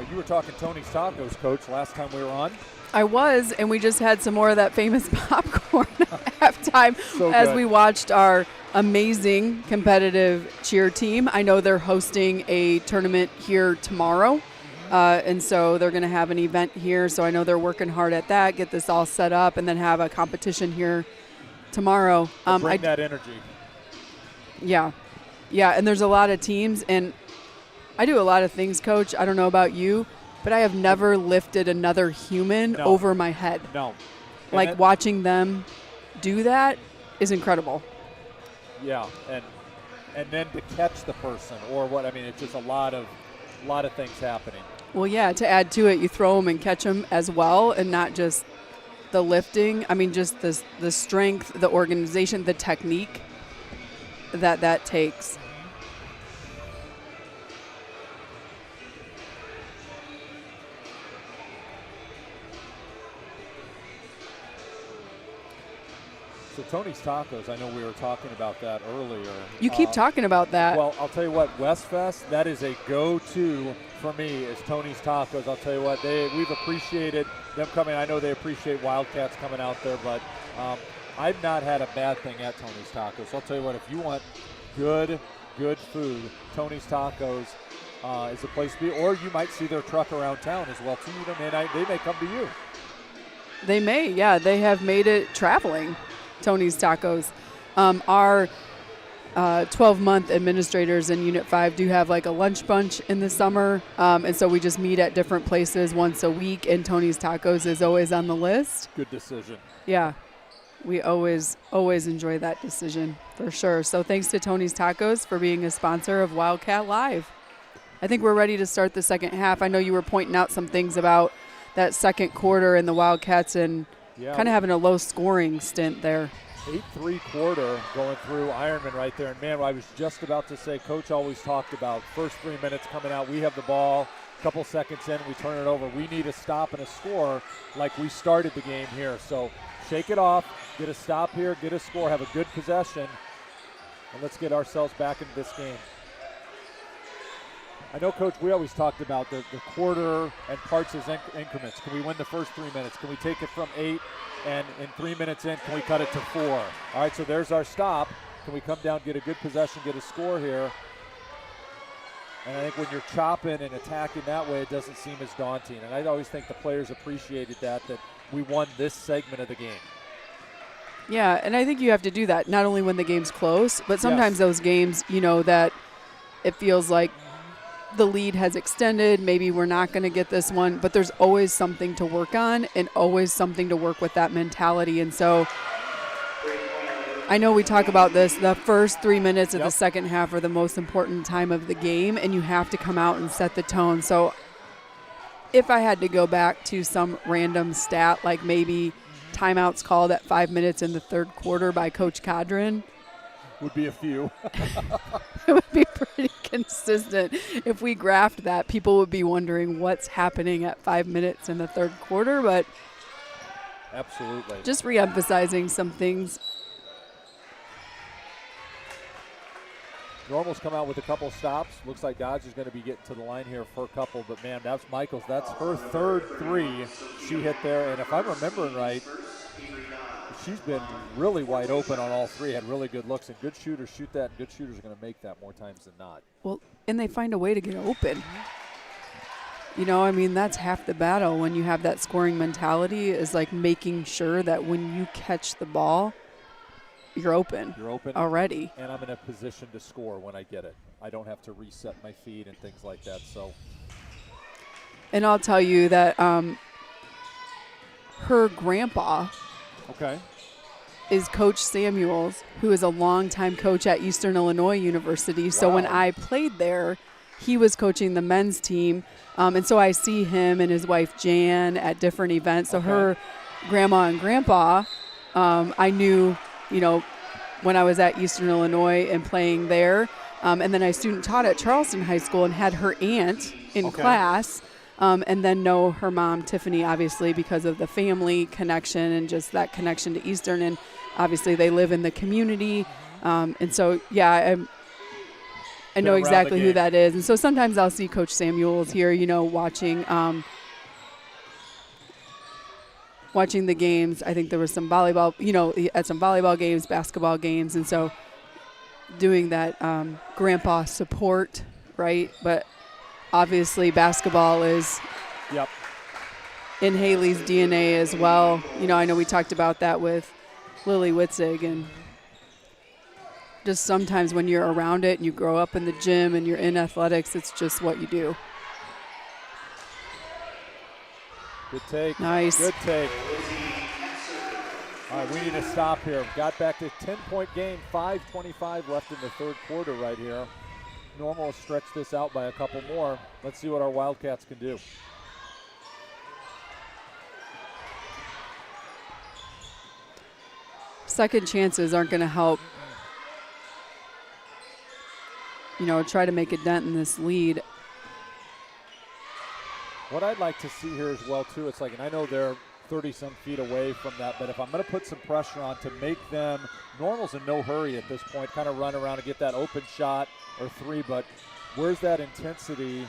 Speaker 1: You were talking Tony's Tacos, Coach, last time we were on.
Speaker 2: I was, and we just had some more of that famous popcorn at halftime
Speaker 1: So
Speaker 2: as
Speaker 1: good.
Speaker 2: we watched our amazing competitive cheer team. I know they're hosting a tournament here tomorrow, and so they're going to have an event here. So I know they're working hard at that, get this all set up, and then have a competition here tomorrow.
Speaker 1: Bring that energy.
Speaker 2: Yeah, and there's a lot of teams, and I do a lot of things, Coach. I don't know about you, but I have never lifted another human over my head.
Speaker 1: No.
Speaker 2: Like watching them do that is incredible.
Speaker 1: Yeah, and then to catch the person or what, I mean, it's just a lot of things happening.
Speaker 2: Well, yeah, to add to it, you throw them and catch them as well, and not just the lifting. I mean, just the strength, the organization, the technique that takes.
Speaker 1: So Tony's Tacos, I know we were talking about that earlier.
Speaker 2: You keep talking about that.
Speaker 1: Well, I'll tell you what, Westfest, that is a go-to for me is Tony's Tacos. I'll tell you what, we've appreciated them coming. I know they appreciate Wildcats coming out there, but I've not had a bad thing at Tony's Tacos. So I'll tell you what, if you want good food, Tony's Tacos is the place to be. Or you might see their truck around town as well, too. They may come to you.
Speaker 2: They may, yeah. They have made it traveling. Tony's Tacos. Our 12-month administrators in Unit 5 do have like a lunch bunch in the summer, and so we just meet at different places once a week, and Tony's Tacos is always on the list.
Speaker 1: Good decision.
Speaker 2: Yeah, we always enjoy that decision for sure. So thanks to Tony's Tacos for being a sponsor of Wildcat Live. I think we're ready to start the second half. I know you were pointing out some things about that second quarter and the Wildcats and kind of having a low scoring stint there.
Speaker 1: 8-3 quarter going through Ironman right there. And, man, I was just about to say, Coach always talked about first 3 minutes coming out. We have the ball, a couple seconds in, we turn it over. We need a stop and a score like we started the game here. So shake it off, get a stop here, get a score, have a good possession, and let's get ourselves back into this game. I know, Coach, we always talked about the quarter and parts as increments. Can we win the first 3 minutes? Can we take it from 8 and in 3 minutes in, can we cut it to 4? All right, so there's our stop. Can we come down, get a good possession, get a score here? And I think when you're chopping and attacking that way, it doesn't seem as daunting. And I always think the players appreciated that we won this segment of the game.
Speaker 2: Yeah, and I think you have to do that, not only when the game's close, but sometimes those games, that it feels like the lead has extended, maybe we're not going to get this one, but there's always something to work on and always something to work with that mentality. And so I know we talk about this, the first 3 minutes of the second half are the most important time of the game, and you have to come out and set the tone. So if I had to go back to some random stat, like maybe timeouts called at 5 minutes in the third quarter by Coach Cadron,
Speaker 1: would be a few.
Speaker 2: It would be pretty consistent. If we graphed that, people would be wondering what's happening at 5 minutes in the third quarter, but
Speaker 1: absolutely.
Speaker 2: Just re-emphasizing some things.
Speaker 1: Normal's come out with a couple stops. Looks like Dodge is going to be getting to the line here for a couple, but man, that's Michaels. That's her third three she hit there, and if I'm remembering right, she's been really wide open on all three, had really good looks, and good shooters shoot that, and good shooters are going to make that more times than not.
Speaker 2: Well, and they find a way to get open. That's half the battle when you have that scoring mentality, is like making sure that when you catch the ball, you're open.
Speaker 1: You're open
Speaker 2: already.
Speaker 1: And I'm in a position to score when I get it. I don't have to reset my feet and things like that. So.
Speaker 2: And I'll tell you that her grandpa is Coach Samuels, who is a longtime coach at Eastern Illinois University. Wow. So when I played there, he was coaching the men's team. And so I see him and his wife Jan at different events. So her grandma and grandpa, I knew, when I was at Eastern Illinois and playing there. And then I student taught at Charleston High School and had her aunt in class. And then know her mom, Tiffany, obviously, because of the family connection and just that connection to Eastern. And obviously they live in the community. And so, I know exactly who that is. And so sometimes I'll see Coach Samuels here, watching the games. I think there was some volleyball, at some volleyball games, basketball games. And so doing that grandpa support, right? But obviously basketball is in Haley's DNA as well. I know we talked about that with Lily Witzig, and just sometimes when you're around it and you grow up in the gym and you're in athletics, it's just what you do.
Speaker 1: Good take.
Speaker 2: Nice.
Speaker 1: Good take. All right, we need to stop here. Got back to 10-point game, 5:25 left in the third quarter right here. Normal will stretch this out by a couple more. Let's see what our Wildcats can do.
Speaker 2: Second chances aren't going to help, try to make a dent in this lead.
Speaker 1: What I'd like to see here as well, too, it's like, and I know they're 30-some feet away from that, but if I'm going to put some pressure on to make them, Normal's in no hurry at this point, kind of run around and get that open shot or three, but where's that intensity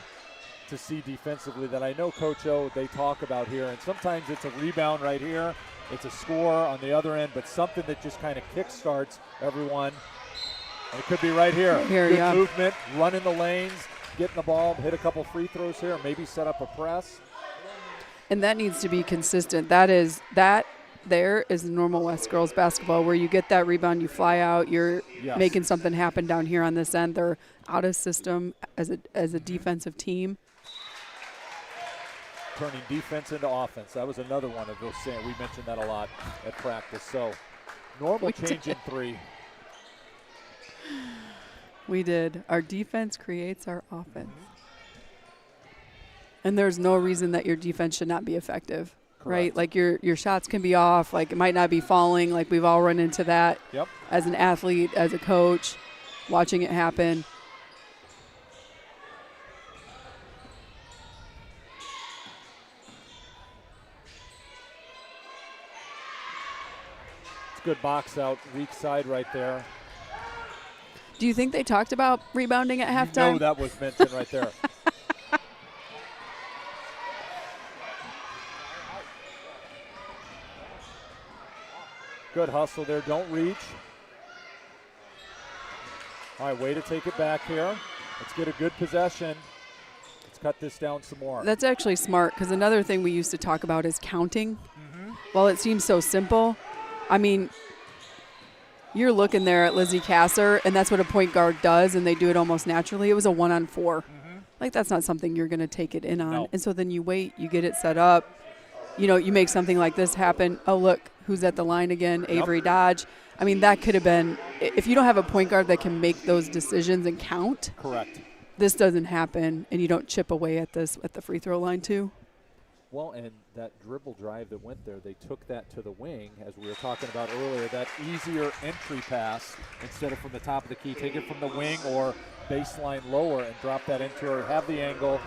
Speaker 1: to see defensively that I know Coach O, they talk about here, and sometimes it's a rebound right here, it's a score on the other end, but something that just kind of kick-starts everyone. And it could be right here. Good movement, run in the lanes, getting the ball, hit a couple free throws here, maybe set up a press.
Speaker 2: And that needs to be consistent. There is normal West girls basketball where you get that rebound, you fly out, you're making something happen down here on this end. They're out of system as a defensive team.
Speaker 1: Turning defense into offense. That was another one of those saying. We mentioned that a lot at practice. So normal change in three.
Speaker 2: We did. Our defense creates our offense. And there's no reason that your defense should not be effective.
Speaker 1: Correct.
Speaker 2: Right? Like your shots can be off, like it might not be falling, like we've all run into that as an athlete, as a coach, watching it happen.
Speaker 1: It's good box out, weak side right there.
Speaker 2: Do you think they talked about rebounding at halftime?
Speaker 1: No, that was mentioned right there. Good hustle there. Don't reach. All right, way to take it back here. Let's get a good possession. Let's cut this down some more.
Speaker 2: That's actually smart, because another thing we used to talk about is counting. While it seems so simple, I mean, you're looking there at Lizzie Kasser, and that's what a point guard does, and they do it almost naturally. It was a 1-on-4. Like, that's not something you're going to take it in on.
Speaker 1: No.
Speaker 2: And so then you wait, you get it set up. You make something like this happen. Oh, look, who's at the line again? Avery Dodge. I mean, that could have been, if you don't have a point guard that can make those decisions and count.
Speaker 1: Correct.
Speaker 2: This doesn't happen, and you don't chip away at this at the free throw line too.
Speaker 1: Well, and that dribble drive that went there, they took that to the wing, as we were talking about earlier, that easier entry pass instead of from the top of the key. Take it from the wing or baseline lower and drop that into her, have the angle.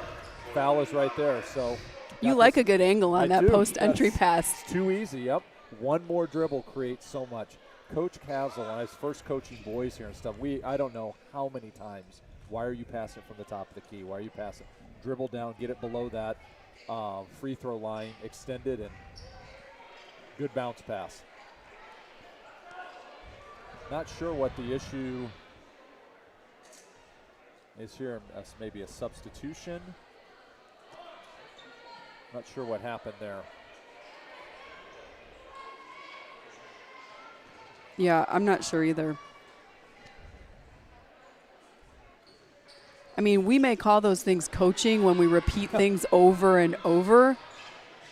Speaker 1: Foul is right there. So
Speaker 2: you like a good angle on that post-entry pass.
Speaker 1: It's too easy, yep. One more dribble creates so much. Coach Castle, when I was first coaching boys here and stuff, I don't know how many times, why are you passing from the top of the key? Why are you passing? Dribble down, get it below that free throw line, extended, and good bounce pass. Not sure what the issue is here. Maybe a substitution. Not sure what happened there.
Speaker 2: Yeah, I'm not sure either. I mean, we may call those things coaching when we repeat things over and over.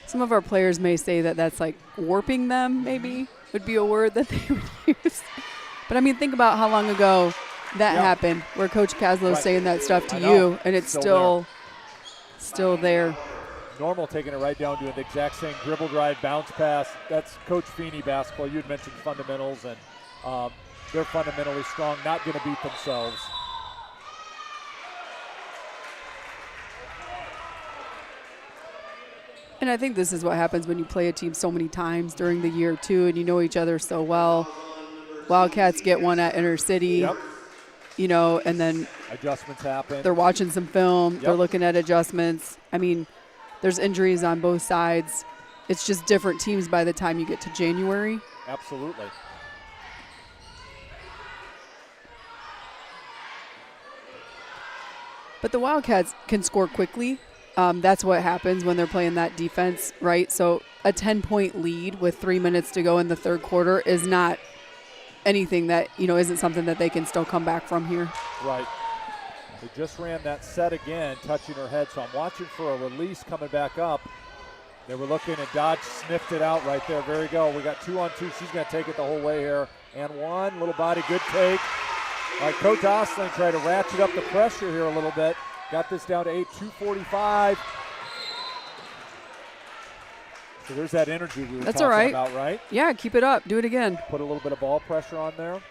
Speaker 2: Some of our players may say that that's like warping them, maybe, would be a word that they would use. But, I mean, think about how long ago that happened, where Coach Kaslow's saying that stuff to you, and it's still there.
Speaker 1: Normal taking it right down, doing the exact same dribble drive, bounce pass. That's Coach Feeney basketball. You had mentioned fundamentals, and they're fundamentally strong, not going to beat themselves.
Speaker 2: And I think this is what happens when you play a team so many times during the year, too, and you know each other so well. Wildcats get one at Intercity.
Speaker 1: Yep.
Speaker 2: and then
Speaker 1: Adjustments happen.
Speaker 2: they're watching some film.
Speaker 1: Yep.
Speaker 2: They're looking at adjustments. I mean, there's injuries on both sides. It's just different teams by the time you get to January.
Speaker 1: Absolutely.
Speaker 2: But the Wildcats can score quickly. That's what happens when they're playing that defense, right? So a 10-point lead with 3 minutes to go in the third quarter is not anything that, isn't something that they can still come back from here.
Speaker 1: Right. They just ran that set again, touching her head, so I'm watching for a release coming back up. They were looking, and Dodge sniffed it out right there. There you go. We got 2-on-2. She's going to take it the whole way here. And one, little body, good take. All right, Coach Ostling tried to ratchet up the pressure here a little bit. Got this down to 2:45. So there's that energy we were
Speaker 2: That's
Speaker 1: talking
Speaker 2: all right.
Speaker 1: about, right?
Speaker 2: Yeah, keep it up. Do it again.
Speaker 1: Put a little bit of ball pressure on there.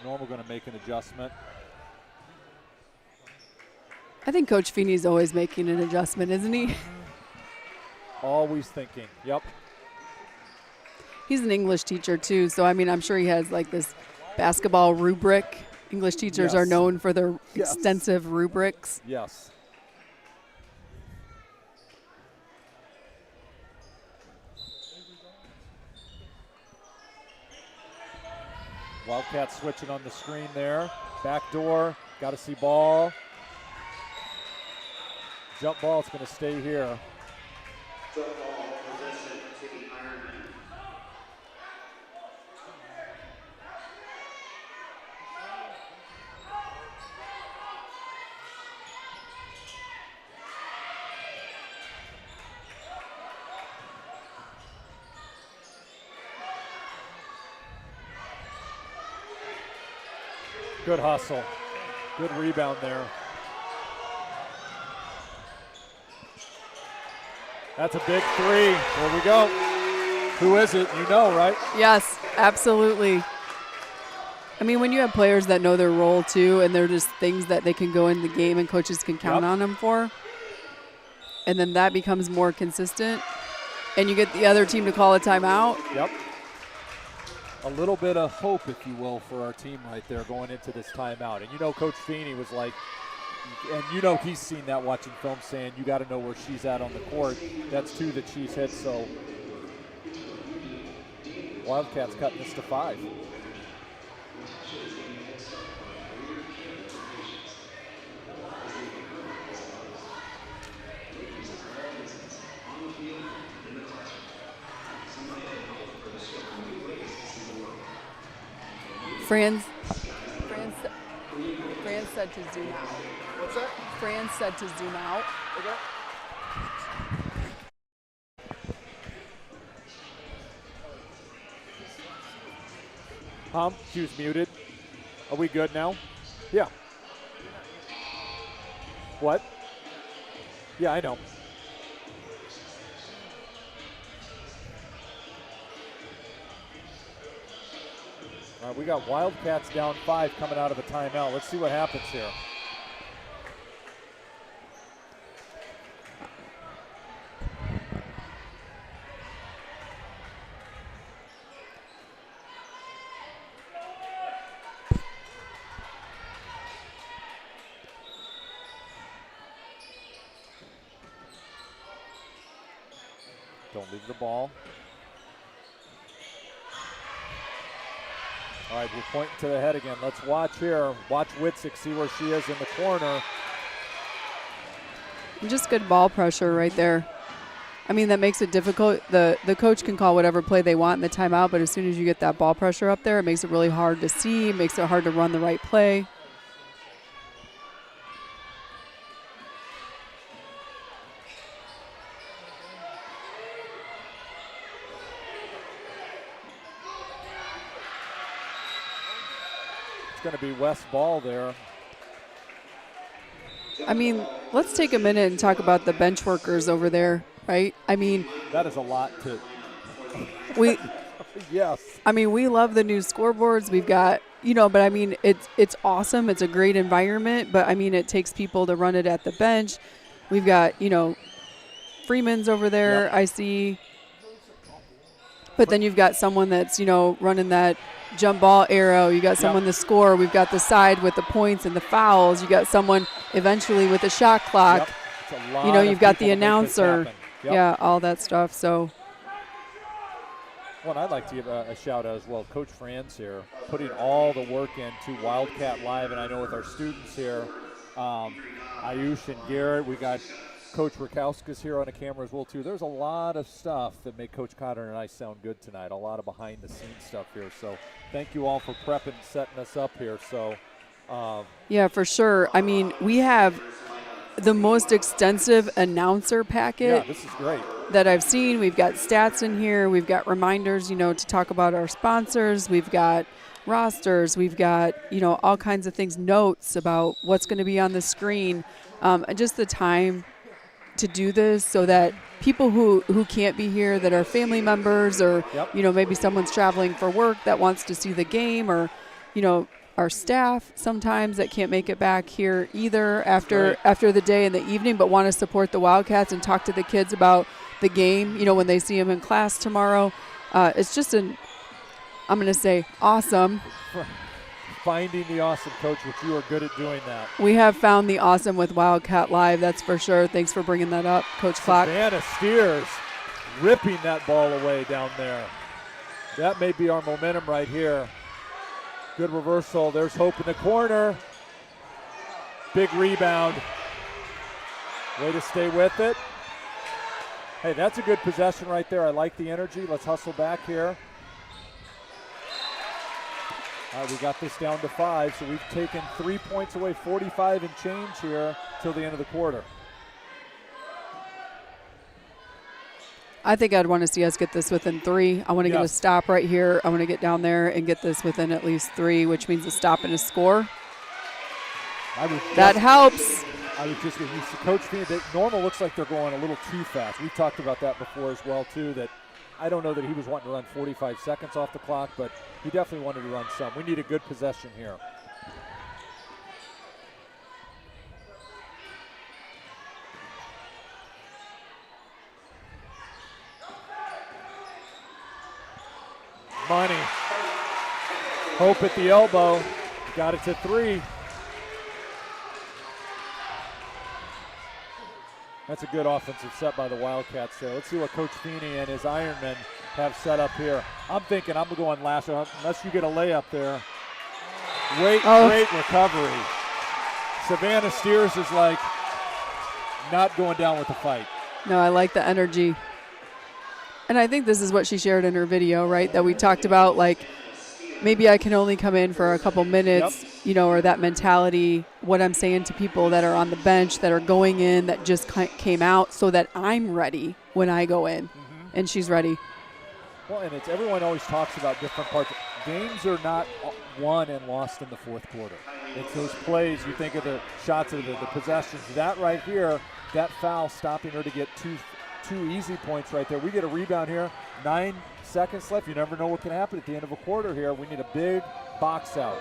Speaker 1: Normal going to make an adjustment.
Speaker 2: I think Coach Feeney's always making an adjustment, isn't he?
Speaker 1: Always thinking. Yep.
Speaker 2: He's an English teacher, too. So, I'm sure he has, this basketball rubric. English teachers are known for their extensive rubrics.
Speaker 1: Yes. Wildcats switching on the screen there. Back door. Got to see ball. Jump ball. It's going to stay here.
Speaker 3: Jump ball possession to the Ironmen.
Speaker 1: Good hustle. Good rebound there. That's a big three. There we go. Who is it? You know, right?
Speaker 2: Yes, absolutely. When you have players that know their role, too, and they're just things that they can go in the game and coaches can count on them for, and then that becomes more consistent, and you get the other team to call a timeout.
Speaker 1: Yep. A little bit of hope, if you will, for our team right there going into this timeout. And Coach Feeney was like, and he's seen that watching film, saying you got to know where she's at on the court. That's two that she's hit, so Wildcats cutting this to 5.
Speaker 2: Fran said to zoom out.
Speaker 1: What's that?
Speaker 2: Fran said to zoom out.
Speaker 1: Okay. She was muted. Are we good now? Yeah. What? Yeah, I know. All right, we got Wildcats down 5 coming out of a timeout. Let's see what happens here. Don't leave the ball. All right, we're pointing to the head again. Let's watch here. Watch Witzik, see where she is in the corner.
Speaker 2: Just good ball pressure right there. That makes it difficult. The coach can call whatever play they want in the timeout, but as soon as you get that ball pressure up there, it makes it really hard to see, makes it hard to run the right play.
Speaker 1: It's going to be West ball there.
Speaker 2: Let's take a minute and talk about the bench workers over there, right?
Speaker 1: That is a lot to.
Speaker 2: We.
Speaker 1: Yes.
Speaker 2: We love the new scoreboards. We've got, but it's awesome. It's a great environment, but it takes people to run it at the bench. We've got, Freeman's over there,
Speaker 1: Yep.
Speaker 2: I see. But then you've got someone that's, running that jump ball arrow. You got someone to score. We've got the side with the points and the fouls. You got someone eventually with the shot clock.
Speaker 1: Yep. It's a lot
Speaker 2: You've
Speaker 1: of
Speaker 2: got
Speaker 1: people
Speaker 2: the
Speaker 1: to make this
Speaker 2: announcer.
Speaker 1: happen. Yep.
Speaker 2: Yeah, all that stuff. So
Speaker 1: Well, I'd like to give a shout out as well. Coach Franz here, putting all the work into Wildcat Live, and I know with our students here, Ayush and Garrett, we got Coach Rakowskis here on the camera as well too. There's a lot of stuff that make Coach Cotter and I sound good tonight. A lot of behind the scenes stuff here. So thank you all for prepping, setting us up here. So
Speaker 2: yeah, for sure. I mean, we have the most extensive announcer packet.
Speaker 1: yeah, this is great.
Speaker 2: That I've seen. We've got stats in here. We've got reminders, to talk about our sponsors. We've got rosters. We've got, all kinds of things, notes about what's going to be on the screen. And just the time to do this so that people who can't be here, that are family members or,
Speaker 1: Yep.
Speaker 2: Maybe someone's traveling for work that wants to see the game, or, our staff sometimes that can't make it back here either after the day in the evening, but want to support the Wildcats and talk to the kids about the game, when they see them in class tomorrow. It's just I'm going to say awesome.
Speaker 1: Finding the awesome, Coach, which you are good at doing that.
Speaker 2: We have found the awesome with Wildcat Live, that's for sure. Thanks for bringing that up, Coach Clock.
Speaker 1: Savannah Steers ripping that ball away down there. That may be our momentum right here. Good reversal. There's Hope in the corner. Big rebound. Way to stay with it. Hey, that's a good possession right there. I like the energy. Let's hustle back here. All right, we got this down to 5, so we've taken 3 points away, 45 and change here till the end of the quarter.
Speaker 2: I think I'd want to see us get this within 3. I want to get a stop right here. I want to get down there and get this within at least 3, which means a stop and a score. That helps.
Speaker 1: I was just going to use Coach Feeney. Normal looks like they're going a little too fast. We've talked about that before as well, too, that I don't know that he was wanting to run 45 seconds off the clock, but he definitely wanted to run some. We need a good possession here. Money. Hope at the elbow. Got it to 3. That's a good offensive set by the Wildcats there. Let's see what Coach Feeney and his Ironmen have set up here. I'm thinking I'm going last, unless you get a layup there. Great recovery. Savannah Steers is like not going down with the fight.
Speaker 2: No, I like the energy. And I think this is what she shared in her video, right? That we talked about, like, maybe I can only come in for a couple minutes, or that mentality, what I'm saying to people that are on the bench, that are going in, that just came out, so that I'm ready when I go in. Mm-hmm. And she's ready.
Speaker 1: Well, and it's everyone always talks about different parts. Games are not won and lost in the fourth quarter. It's those plays. You think of the shots of the possessions. That right here, that foul stopping her to get two easy points right there. We get a rebound here. 9 seconds left. You never know what can happen at the end of a quarter here. We need a big box out.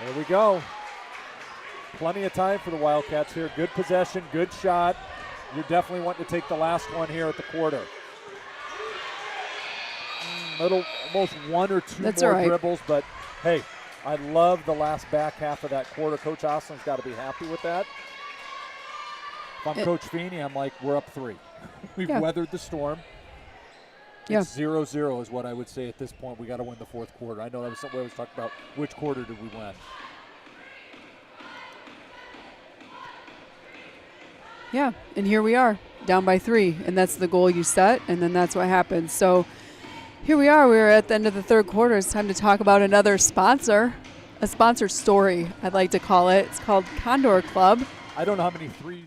Speaker 1: There we go. Plenty of time for the Wildcats here. Good possession, good shot. You're definitely wanting to take the last one here at the quarter. Almost 1 or 2 more dribbles, but hey, I love the last back half of that quarter. Coach Oslin's got to be happy with that. If I'm Coach Feeney, I'm like, we're up 3. We've weathered the storm. It's 0-0 is what I would say at this point. We got to win the fourth quarter. I know that was something we always talked about. Which quarter did we win?
Speaker 2: Yeah, and here we are, down by 3, and that's the goal you set, and then that's what happens. So here we are. We're at the end of the third quarter. It's time to talk about another sponsor, a sponsor story, I'd like to call it. It's called Condor Club.
Speaker 1: I don't know how many threes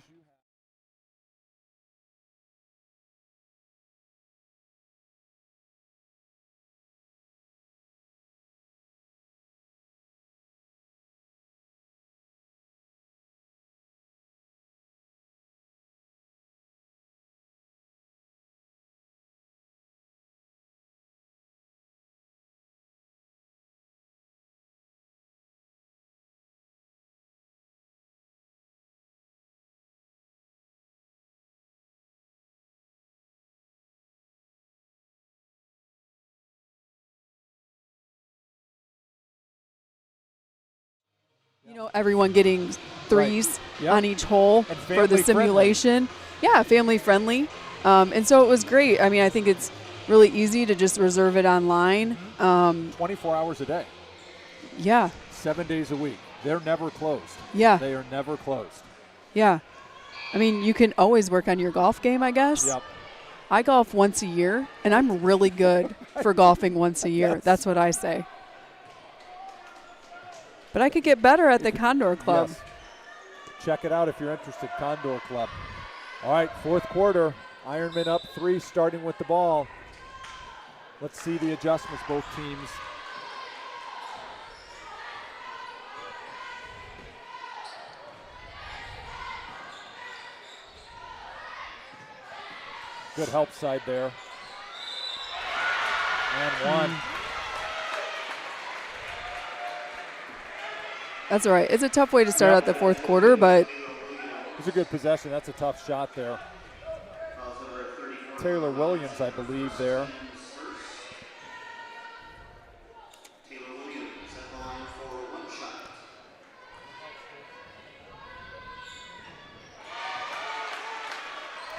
Speaker 2: Everyone getting threes
Speaker 1: Yep.
Speaker 2: on each hole
Speaker 1: And
Speaker 2: for the
Speaker 1: family
Speaker 2: simulation. Yeah, family friendly. And so it was great. I mean, I think it's really easy to just reserve it online.
Speaker 1: 24 hours a day,
Speaker 2: Yeah,
Speaker 1: 7 days a week. They're never closed.
Speaker 2: yeah,
Speaker 1: They are never closed.
Speaker 2: yeah. I mean, you can always work on your golf game, I guess.
Speaker 1: Yep.
Speaker 2: I golf once a year, and I'm really good for golfing once a year.
Speaker 1: Yes.
Speaker 2: That's what I say. But I could get better at the Condor Club.
Speaker 1: Yes. Check it out if you're interested, Condor Club. All right, fourth quarter. Ironman up 3, starting with the ball. Let's see the adjustments, both teams. Good help side there. And one.
Speaker 2: That's all right. It's a tough way to start
Speaker 1: Yep.
Speaker 2: out the fourth quarter, but
Speaker 1: It's a good possession. That's a tough shot there. Taylor Williams, I believe, there.
Speaker 3: Taylor Williams at the line for one shot.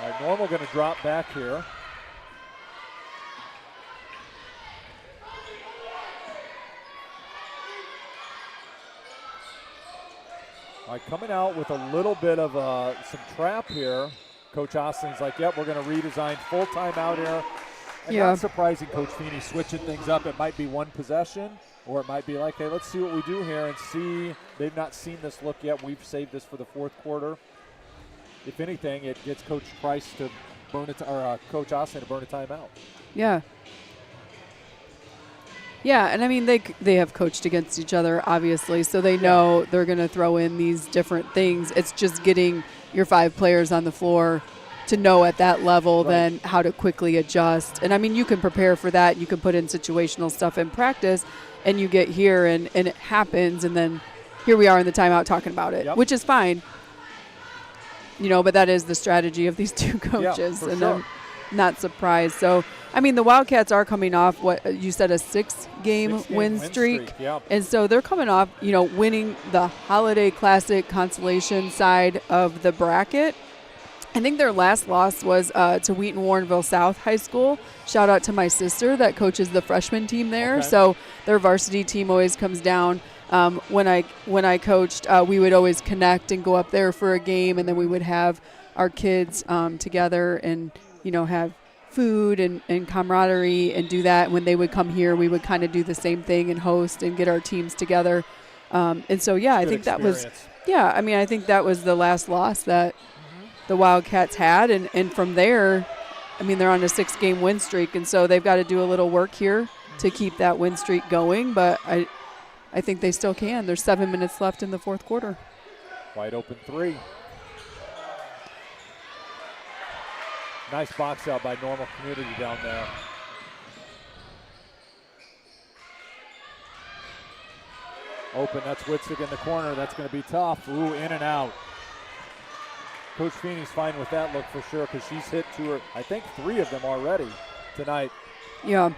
Speaker 1: All right, Normal going to drop back here. All right, coming out with a little bit of some trap here. Coach Ostlin's like, yep, we're going to redesign full timeout here. And
Speaker 2: Yeah.
Speaker 1: not surprising, Coach Feeney switching things up. It might be one possession, or it might be like, hey, let's see what we do here and see. They've not seen this look yet. We've saved this for the fourth quarter. If anything, it gets Coach Price to burn it, or Coach Ostlin to burn a timeout.
Speaker 2: yeah. Yeah, and I mean, they have coached against each other, obviously, so they know they're going to throw in these different things. It's just getting your 5 players on the floor to know at that level then how to quickly adjust. And, I mean, you can prepare for that. You can put in situational stuff in practice, and you get here, and it happens, and then here we are in the timeout talking about it, which is fine. But that is the strategy of these two coaches,
Speaker 1: for
Speaker 2: and
Speaker 1: sure.
Speaker 2: I'm not surprised. So, I mean, the Wildcats are coming off what you said, a 6-game win streak.
Speaker 1: Yep.
Speaker 2: And so they're coming off, winning the Holiday Classic consolation side of the bracket. I think their last loss was to Wheaton Warrenville South High School. Shout out to my sister that coaches the freshman team there.
Speaker 1: Okay.
Speaker 2: So their varsity team always comes down. When I coached, we would always connect and go up there for a game, and then we would have our kids together and have food and camaraderie and do that. When they would come here, we would kind of do the same thing and host and get our teams together. And so, yeah, I think that was, I think that was the last loss that the Wildcats had. And from there, I mean, they're on a 6-game win streak. And so they've got to do a little work here to keep that win streak going. But I think they still can. There's 7 minutes left in the fourth quarter.
Speaker 1: Wide open 3. Nice box out by Normal Community down there. Open, that's Witzig in the corner. That's going to be tough. Ooh, in and out. Coach Feeney's fine with that look for sure because she's hit 2 or I think 3 of them already tonight.
Speaker 2: Yeah.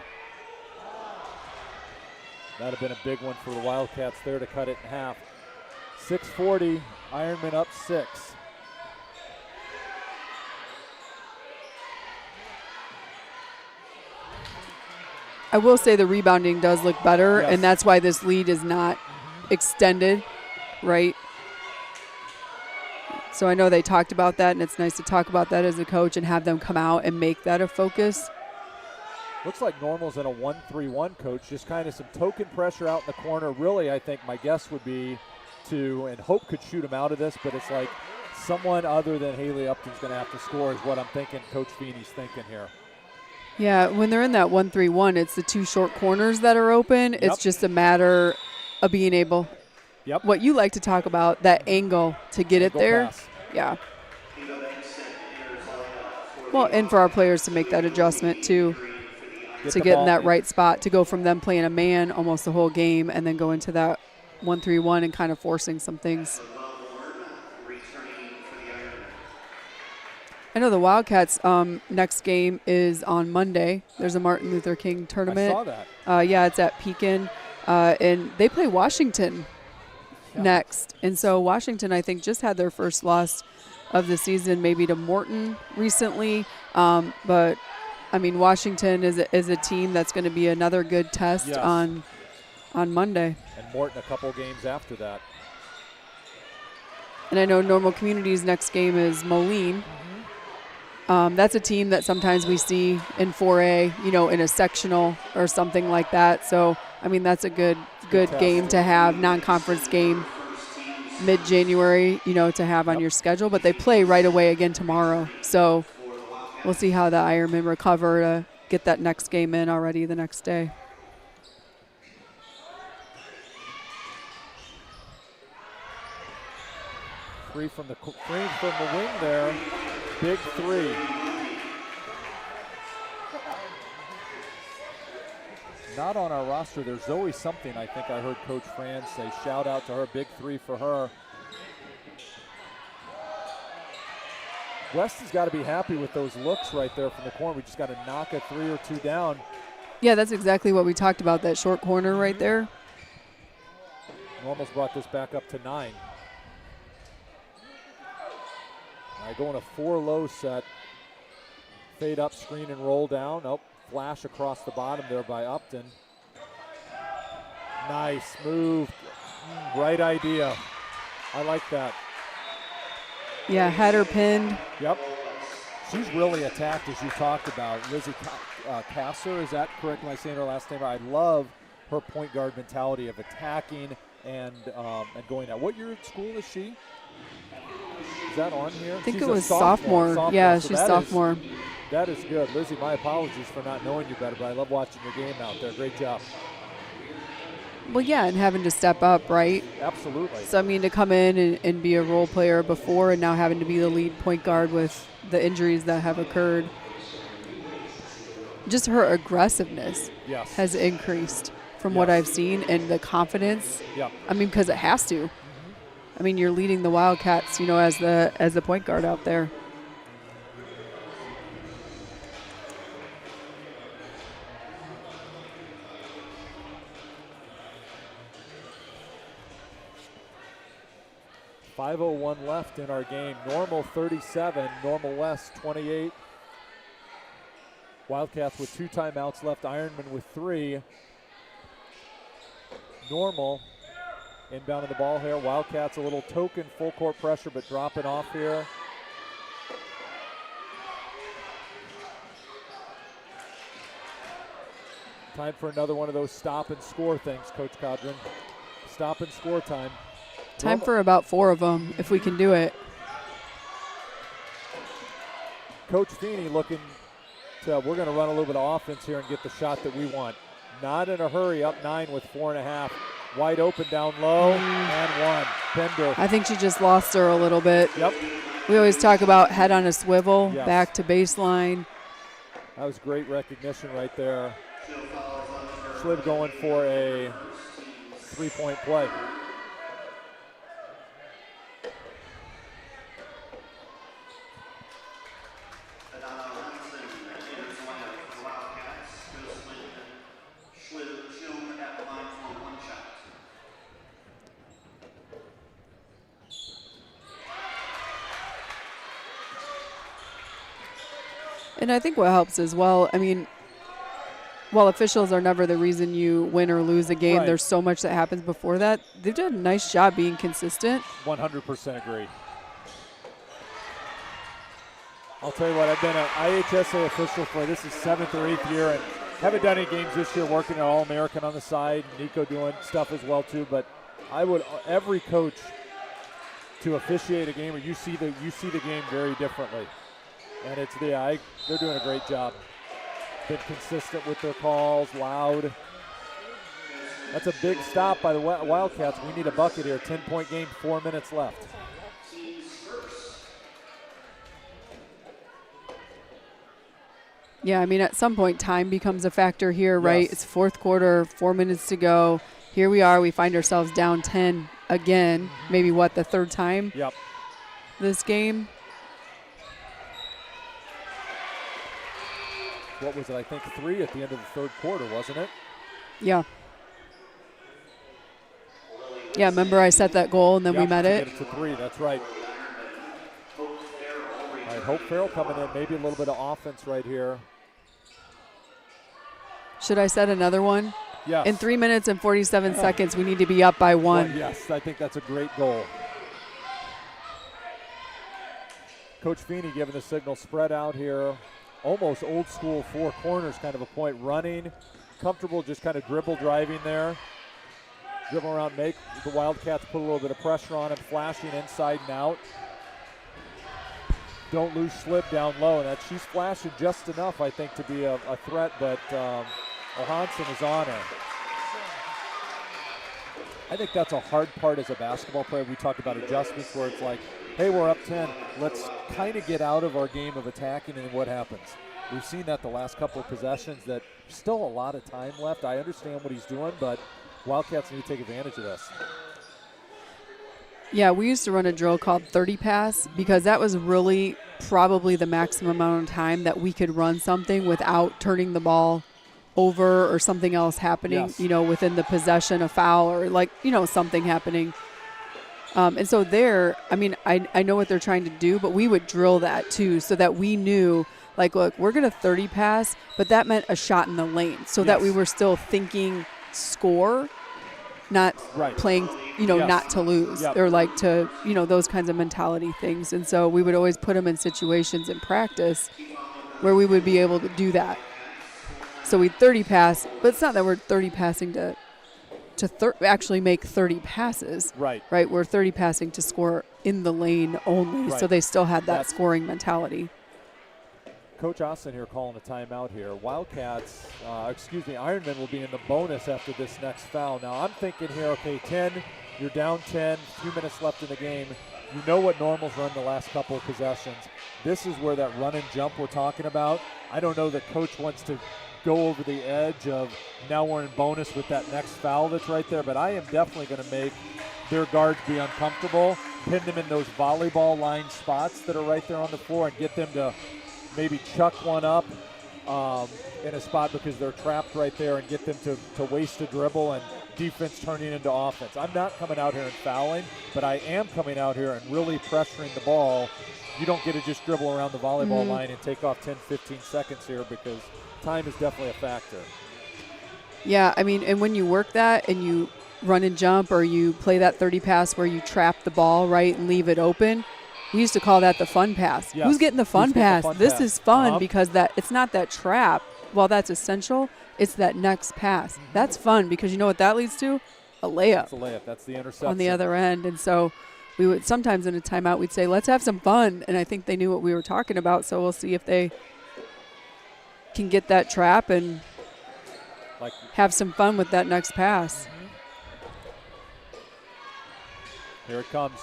Speaker 1: That'd have been a big one for the Wildcats there to cut it in half. 6:40, Ironman up 6.
Speaker 2: I will say the rebounding does look better,
Speaker 1: Yes.
Speaker 2: and that's why this lead is not extended, right? So I know they talked about that, and it's nice to talk about that as a coach and have them come out and make that a focus.
Speaker 1: Looks like Normal's in a 1-3-1, Coach. Just kind of some token pressure out in the corner. Really, I think my guess would be and Hope could shoot him out of this, but it's like someone other than Haley Upton's going to have to score is what I'm thinking Coach Feeney's thinking here.
Speaker 2: Yeah, when they're in that 1-3-1, it's the 2 short corners that are open.
Speaker 1: Yep.
Speaker 2: It's just a matter of being able, what you like to talk about, that angle to get it
Speaker 1: Go
Speaker 2: there.
Speaker 1: pass.
Speaker 2: Yeah. Well, and for our players to make that adjustment too, to
Speaker 1: the
Speaker 2: get in
Speaker 1: ball
Speaker 2: that right spot, to go from them playing a man almost the whole game and then go into that 1-3-1 and kind of forcing some things. I know the Wildcats' next game is on Monday. There's a Martin Luther King tournament.
Speaker 1: I saw that.
Speaker 2: Yeah, it's at Pekin. And they play Washington next. And so Washington, I think, just had their first loss of the season, maybe to Morton recently. But, I mean, Washington is a team that's going to be another good test
Speaker 1: Yes.
Speaker 2: on Monday.
Speaker 1: And Morton a couple games after that.
Speaker 2: And I know Normal Community's next game is Moline. That's a team that sometimes we see in 4A, in a sectional or something like that. So, I mean, that's a good game to have, non-conference game mid-January, to have on your schedule. But they play right away again tomorrow. So we'll see how the Ironmen recover to get that next game in already the next day.
Speaker 1: Three from the wing there. Big three. Not on our roster. There's always something, I think I heard Coach Franz say. Shout out to her. Big three for her. West has got to be happy with those looks right there from the corner. We just got to knock a 3 or 2 down.
Speaker 2: Yeah, that's exactly what we talked about, that short corner right there.
Speaker 1: Almost brought this back up to 9. All right, going a 4-low set. Fade up, screen, and roll down. Oh, flash across the bottom there by Upton. Nice move. Right idea. I like that.
Speaker 2: Yeah, had her pinned.
Speaker 1: Yep. She's really attacked, as you talked about. Lizzie Kasser, is that correct? Am I saying her last name? I love her point guard mentality of attacking and going out. What year at school is she? Is that on here?
Speaker 2: I think
Speaker 1: She's
Speaker 2: it
Speaker 1: a
Speaker 2: was sophomore. Yeah,
Speaker 1: so
Speaker 2: she's sophomore.
Speaker 1: That is good. Lizzie, my apologies for not knowing you better, but I love watching your game out there. Great job.
Speaker 2: Well, yeah, and having to step up, right?
Speaker 1: Absolutely.
Speaker 2: So, I mean, to come in and be a role player before and now having to be the lead point guard with the injuries that have occurred. Just her aggressiveness has increased from what I've seen, and the confidence.
Speaker 1: Yeah.
Speaker 2: I mean, because it has to. I mean, you're leading the Wildcats, as the point guard out there.
Speaker 1: .501 left in our game. Normal 37, Normal West 28. Wildcats with 2 timeouts left. Ironman with 3. Normal inbound of the ball here. Wildcats a little token full court pressure, but dropping off here. Time for another one of those stop and score things, Coach Codron. Stop and score time.
Speaker 2: Time for about 4 of them, if we can do it.
Speaker 1: Coach Feeney looking to, we're going to run a little bit of offense here and get the shot that we want. Not in a hurry, up 9 with 4.5. Wide open down low, and 1. Pender.
Speaker 2: I think she just lost her a little bit.
Speaker 1: Yep.
Speaker 2: We always talk about head on a swivel, back to baseline.
Speaker 1: That was great recognition right there. Schlib going for a 3-point play.
Speaker 2: And I think what helps as well, I mean, while officials are never the reason you win or lose a game, there's so much that happens before that. They've done a nice job being consistent.
Speaker 1: 100% agree. I'll tell you what, I've been an IHSA official for this is 7th or 8th year, and haven't done any games this year, working at All-American on the side, Nico doing stuff as well too, but I would, every coach to officiate a game, or you see the game very differently. And it's they're doing a great job. Been consistent with their calls, loud. That's a big stop by the Wildcats. We need a bucket here. 10-point game, 4 minutes left.
Speaker 2: Yeah, I mean, at some point, time becomes a factor here, right?
Speaker 1: Yes.
Speaker 2: It's 4th quarter, 4 minutes to go. Here we are. We find ourselves down 10 again. Maybe, the 3rd time this game?
Speaker 1: What was it? I think 3 at the end of the 3rd quarter, wasn't it?
Speaker 2: Yeah. Yeah, remember I set that goal and then we met
Speaker 1: to
Speaker 2: it?
Speaker 1: Get it to 3, that's right. All right, Hope Farrell coming in, maybe a little bit of offense right here.
Speaker 2: Should I set another one?
Speaker 1: Yes.
Speaker 2: In 3 minutes and 47 seconds, we need to be up by 1.
Speaker 1: Well, yes, I think that's a great goal. Coach Feeney giving the signal, spread out here. Almost old school 4 corners kind of a point, running, comfortable just kind of dribble driving there. Dribble around, make the Wildcats put a little bit of pressure on him, flashing inside and out. Don't lose slip down low, and she's flashing just enough, I think, to be a threat, but Johansson is on her. I think that's a hard part as a basketball player. We talk about adjustments where it's like, hey, we're up 10. Let's kind of get out of our game of attacking, and what happens? We've seen that the last couple of possessions, that still a lot of time left. I understand what he's doing, but Wildcats need to take advantage of this.
Speaker 2: Yeah, we used to run a drill called 30 pass because that was really probably the maximum amount of time that we could run something without turning the ball over or something else happening,
Speaker 1: Yes.
Speaker 2: within the possession, a foul or something happening. And so I know what they're trying to do, but we would drill that too so that we knew, look, we're going to 30 pass, but that meant a shot in the lane so that we were still thinking score, not playing, not to lose or to, those kinds of mentality things. And so we would always put them in situations in practice where we would be able to do that. So we'd 30 pass, but it's not that we're 30 passing to actually make 30 passes.
Speaker 1: Right.
Speaker 2: We're 30 passing to score in the lane only. So they still had that scoring mentality.
Speaker 1: Coach Austin here calling a timeout here. Wildcats, Ironmen will be in the bonus after this next foul. Now I'm thinking here, okay, 10, you're down 10, a few minutes left in the game. You know what normals run the last couple of possessions. This is where that run and jump we're talking about. I don't know that coach wants to go over the edge of now we're in bonus with that next foul that's right there, but I am definitely going to make their guards be uncomfortable, pin them in those volleyball line spots that are right there on the floor and get them to maybe chuck one up in a spot because they're trapped right there and get them to waste a dribble and defense turning into offense. I'm not coming out here and fouling, but I am coming out here and really pressuring the ball. You don't get to just dribble around the volleyball line and take off 10, 15 seconds here because time is definitely a factor.
Speaker 2: Yeah, and when you work that and you run and jump or you play that 30 pass where you trap the ball, and leave it open, we used to call that the fun pass.
Speaker 1: Yes.
Speaker 2: Who's getting the fun pass? This is fun because it's not that trap. While that's essential, it's that next pass. That's fun because you know what that leads to? A layup.
Speaker 1: It's a layup. That's the interception.
Speaker 2: On the other end. And so we would sometimes in a timeout we'd say, let's have some fun. And I think they knew what we were talking about. So we'll see if they can get that trap and have some fun with that next pass.
Speaker 1: Here it comes.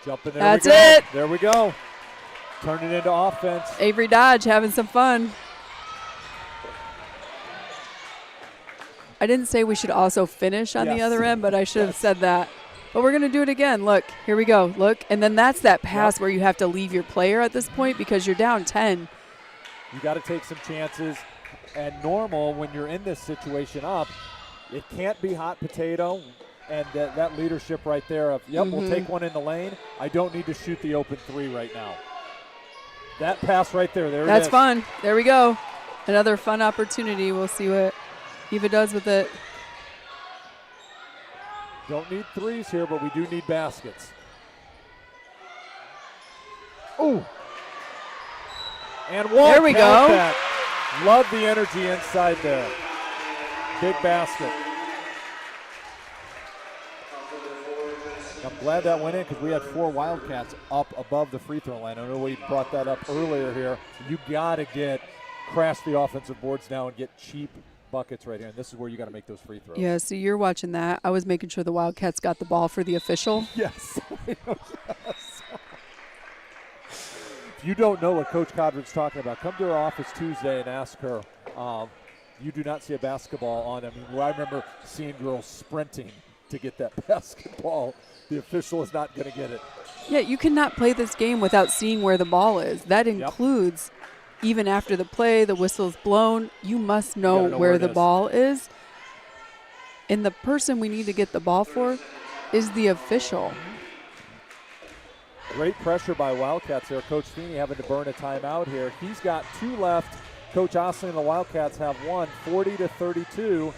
Speaker 1: Jumping there.
Speaker 2: That's it.
Speaker 1: There we go. Turn it into offense.
Speaker 2: Avery Dodge having some fun. I didn't say we should also finish on the other end, but I should have said that. But we're going to do it again. Look, here we go. Look, and then that's that pass where you have to leave your player at this point because you're down 10.
Speaker 1: You got to take some chances. And normal, when you're in this situation up, it can't be hot potato. And that leadership right there of, we'll take one in the lane. I don't need to shoot the open 3 right now. That pass right there,
Speaker 2: That's fun. There we go. Another fun opportunity. We'll see what Eva does with it.
Speaker 1: Don't need threes here, but we do need baskets. Ooh. And one.
Speaker 2: There we go.
Speaker 1: That. Love the energy inside there. Big basket. I'm glad that went in because we had 4 Wildcats up above the free throw line. I know we brought that up earlier here. You got to crash the offensive boards now and get cheap buckets right here. And this is where you got to make those free throws.
Speaker 2: Yeah, so you're watching that. I was making sure the Wildcats got the ball for the official.
Speaker 1: Yes. If you don't know what Coach Codridge's talking about, come to her office Tuesday and ask her. You do not see a basketball on. I remember seeing girls sprinting to get that basketball. The official is not going to get it.
Speaker 2: Yeah, you cannot play this game without seeing where the ball is. That includes even after the play, the whistle's blown, you must know where the ball is. And the person we need to get the ball for is the official.
Speaker 1: Great pressure by Wildcats there. Coach Feeney having to burn a timeout here. He's got 2 left. Coach Osling and the Wildcats have 1, 40-32.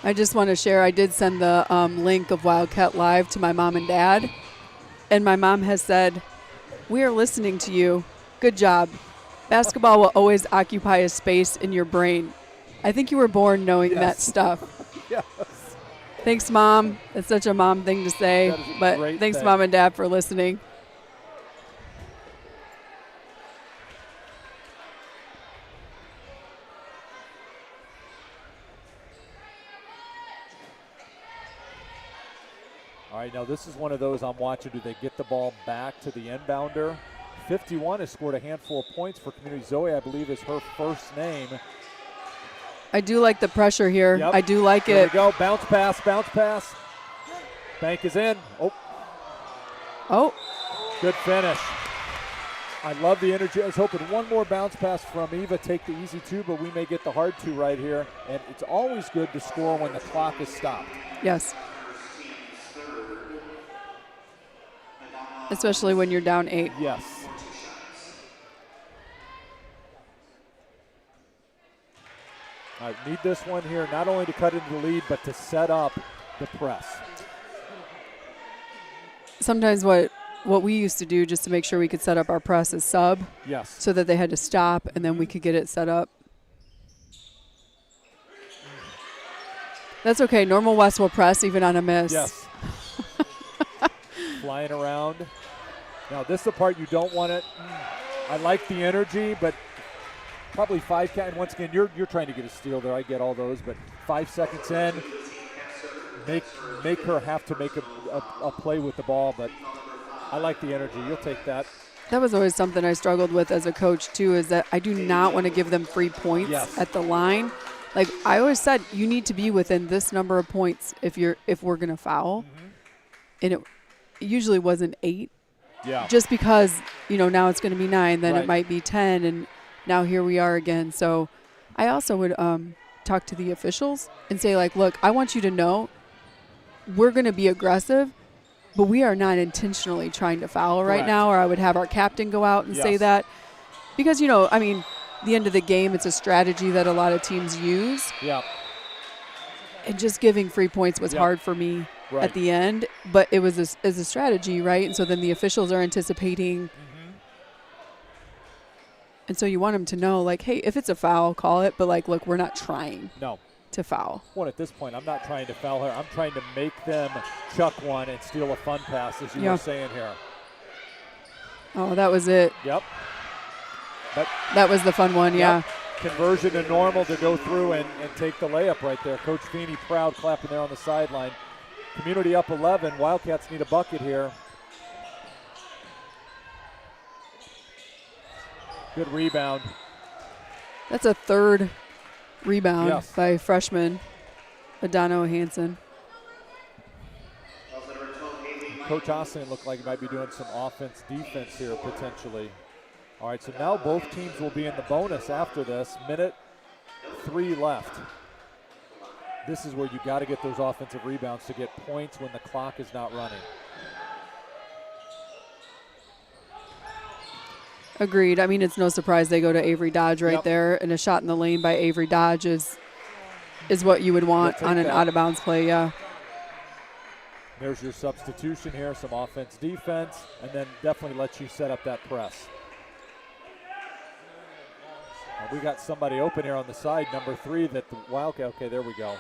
Speaker 2: I just want to share, I did send the link of Wildcat Live to my mom and dad. And my mom has said, "We are listening to you. Good job. Basketball will always occupy a space in your brain." I think you were born knowing that stuff.
Speaker 1: Yes.
Speaker 2: Thanks, Mom. It's such a mom thing to say.
Speaker 1: That is a
Speaker 2: But
Speaker 1: great
Speaker 2: thanks,
Speaker 1: thing.
Speaker 2: Mom and Dad, for listening.
Speaker 1: All right, now this is one of those I'm watching. Do they get the ball back to the inbounder? 51 has scored a handful of points for Community. Zoe, I believe, is her first name.
Speaker 2: I do like the pressure here.
Speaker 1: Yep.
Speaker 2: I do like
Speaker 1: There
Speaker 2: it.
Speaker 1: we go. Bounce pass, bounce pass. Bank is in.
Speaker 2: Oh,
Speaker 1: Good finish. I love the energy. I was hoping one more bounce pass from Eva, take the easy 2, but we may get the hard 2 right here. And it's always good to score when the clock is stopped.
Speaker 2: yes. Especially when you're down 8.
Speaker 1: Yes. All right, need this one here, not only to cut into the lead, but to set up the press.
Speaker 2: Sometimes what we used to do just to make sure we could set up our press is sub,
Speaker 1: Yes.
Speaker 2: so that they had to stop and then we could get it set up. That's okay. Normal West will press even on a miss.
Speaker 1: Yes. Flying around. Now, this is the part you don't want it. I like the energy, but probably 5 count. And once again, you're trying to get a steal there. I get all those, but 5 seconds in, make her have to make a play with the ball. But I like the energy. You'll take that.
Speaker 2: That was always something I struggled with as a coach too, is that I do not want to give them free points
Speaker 1: Yes.
Speaker 2: at the line. Like I always said, you need to be within this number of points if we're gonna foul. And it usually wasn't 8.
Speaker 1: Yeah.
Speaker 2: Just because, now it's going to be 9, then
Speaker 1: Right.
Speaker 2: it might be 10, and now here we are again. So I also would talk to the officials and say, like, look, I want you to know we're going to be aggressive, but we are not intentionally trying to foul right
Speaker 1: Correct.
Speaker 2: now, or I would have our captain go out and say
Speaker 1: Yes.
Speaker 2: that. Because, the end of the game, it's a strategy that a lot of teams use.
Speaker 1: Yeah.
Speaker 2: And just giving free points was
Speaker 1: Yep.
Speaker 2: hard for me
Speaker 1: Right.
Speaker 2: at the end, but it was as a strategy, right? And so then the officials are anticipating. And so you want them to know, like, hey, if it's a foul, call it. But, like, look, we're not trying
Speaker 1: No.
Speaker 2: to foul.
Speaker 1: Well, at this point, I'm not trying to foul her. I'm trying to make them chuck one and steal a fun pass, as you
Speaker 2: Yeah.
Speaker 1: were saying here.
Speaker 2: Oh, that was it.
Speaker 1: Yep. But
Speaker 2: That was the fun one, yeah.
Speaker 1: Yep. Conversion to normal to go through and take the layup right there. Coach Feeney proud, clapping there on the sideline. Community up 11. Wildcats need a bucket here. Good rebound.
Speaker 2: That's a third rebound
Speaker 1: Yes.
Speaker 2: by freshman Adano Hansen.
Speaker 1: Coach Austin looked like he might be doing some offense, defense here potentially. All right, so now both teams will be in the bonus after this. Minute 3 left. This is where you got to get those offensive rebounds to get points when the clock is not running.
Speaker 2: Agreed. I mean, it's no surprise they go to Avery Dodge right
Speaker 1: Yep.
Speaker 2: there, and a shot in the lane by Avery Dodge is what you would want
Speaker 1: You'll
Speaker 2: on
Speaker 1: take
Speaker 2: an
Speaker 1: that.
Speaker 2: out-of-bounds play, yeah.
Speaker 1: There's your substitution here, some offense, defense, and then definitely lets you set up that press. We got somebody open here on the side, number 3, that the Wildcat, okay, there we go.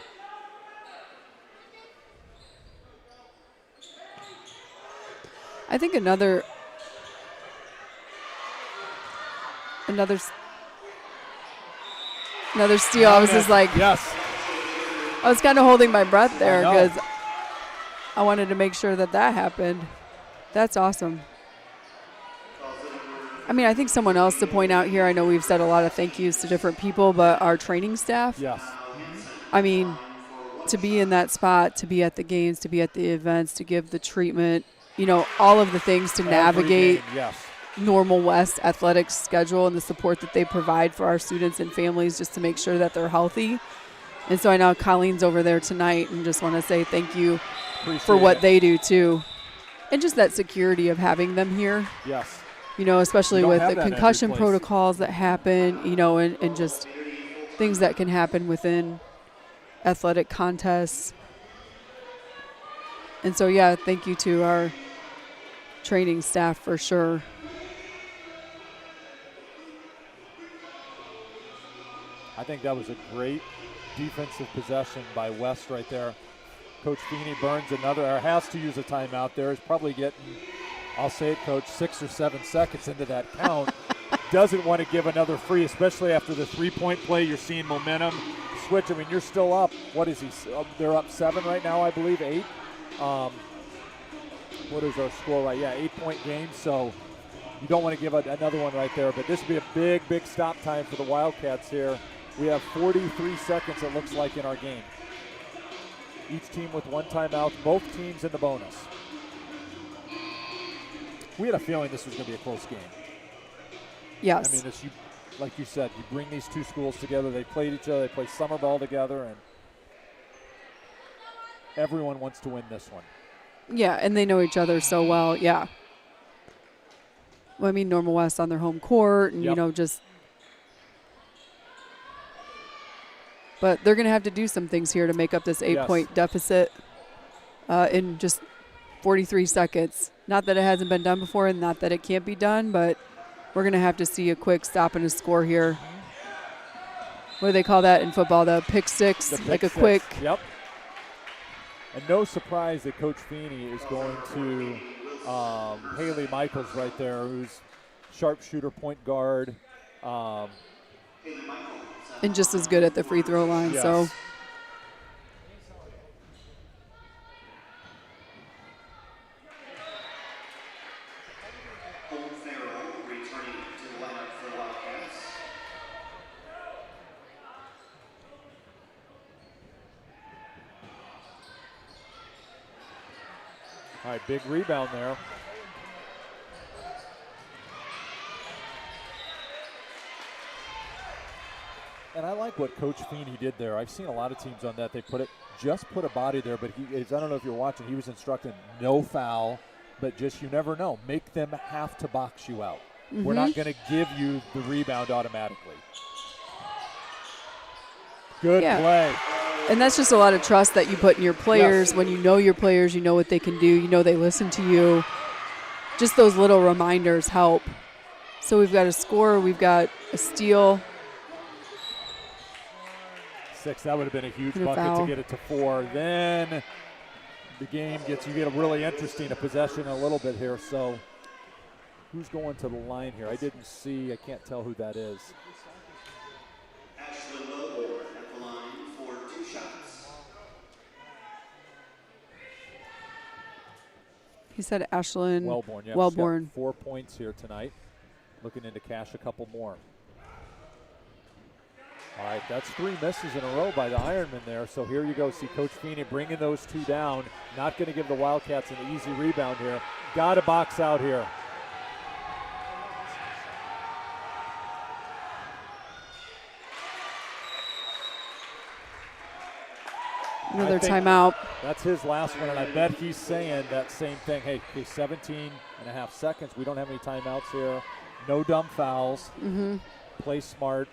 Speaker 2: I think another steal. I was just like,
Speaker 1: Yes.
Speaker 2: I was kind of holding my breath there
Speaker 1: know.
Speaker 2: because I wanted to make sure that happened. That's awesome. I mean, I think someone else to point out here, I know we've said a lot of thank yous to different people, but our training staff,
Speaker 1: Yes.
Speaker 2: I mean, to be in that spot, to be at the games, to be at the events, to give the treatment, all of the things to navigate
Speaker 1: Every game, yes.
Speaker 2: normal West athletics schedule and the support that they provide for our students and families just to make sure that they're healthy. And so I know Colleen's over there tonight, and just want to say thank you
Speaker 1: Appreciate
Speaker 2: for what
Speaker 1: it.
Speaker 2: they do too. And just that security of having them here,
Speaker 1: Yes.
Speaker 2: you know, especially
Speaker 1: You don't
Speaker 2: with
Speaker 1: have
Speaker 2: the
Speaker 1: that in every
Speaker 2: concussion
Speaker 1: place.
Speaker 2: protocols that happen, you know, and just things that can happen within athletic contests. And so, yeah, thank you to our training staff for sure.
Speaker 1: I think that was a great defensive possession by West right there. Coach Feeney burns another, or has to use a timeout there. He's probably getting, I'll say it, Coach, 6 or 7 seconds into that count. Doesn't want to give another free, especially after the three-point play. You're seeing momentum switch. I mean, you're still up. What is he? They're up 7 right now, I believe, 8. What is our score right? Yeah, 8-point game. So you don't want to give another one right there. But this would be a big, big stop time for the Wildcats here. We have 43 seconds, it looks like, in our game. Each team with 1 timeout, both teams in the bonus. We had a feeling this was going to be a close game.
Speaker 2: Yes.
Speaker 1: I mean, like you said, you bring these two schools together. They played each other. They play summer ball together, and everyone wants to win this one.
Speaker 2: Yeah, and they know each other so well, yeah. Well, I mean, Normal West on their home court, and,
Speaker 1: Yep.
Speaker 2: you know, just. But they're going to have to do some things here to make up this 8-point deficit in just 43 seconds. Not that it hasn't been done before, and not that it can't be done, but we're going to have to see a quick stop and a score here. What do they call that in football? The pick six? Like a quick.
Speaker 1: Yep. And no surprise that Coach Feeney is going to Haley Michaels right there, who's sharpshooter, point guard.
Speaker 2: And just as good at the free throw line.
Speaker 1: Yes.
Speaker 2: So
Speaker 3: returning to the lineup for the Wildcats.
Speaker 1: All right, big rebound there. And I like what Coach Feeney did there. I've seen a lot of teams on that. They put a body there, but I don't know if you're watching, he was instructing no foul, but just you never know. Make them have to box you out.
Speaker 2: Mm-hmm.
Speaker 1: We're not going to give you the rebound automatically. Good play.
Speaker 2: And that's just a lot of trust that you put in your players.
Speaker 1: Yes.
Speaker 2: When you know your players, you know what they can do. You know they listen to you. Just those little reminders help. So we've got a score. We've got a steal.
Speaker 1: 6, that would have been a huge
Speaker 2: And a
Speaker 1: bucket
Speaker 2: foul.
Speaker 1: to get it to 4. Then the game you get a really interesting possession a little bit here. So who's going to the line here? I didn't see. I can't tell who that is.
Speaker 3: Ashlyn Wilborn at the line for 2 shots.
Speaker 2: He said Ashlyn
Speaker 1: Wellborn, yeah.
Speaker 2: Wellborn.
Speaker 1: She's got 4 points here tonight. Looking into cash a couple more. All right, that's 3 misses in a row by the Ironmen there. So here you go. See Coach Feeney bringing those 2 down. Not going to give the Wildcats an easy rebound here. Got to box out here.
Speaker 2: Another
Speaker 1: I think
Speaker 2: timeout.
Speaker 1: That's his last one, and I bet he's saying that same thing. Hey, 17 and a half seconds. We don't have any timeouts here. No dumb fouls.
Speaker 2: Mm-hmm.
Speaker 1: Play smart.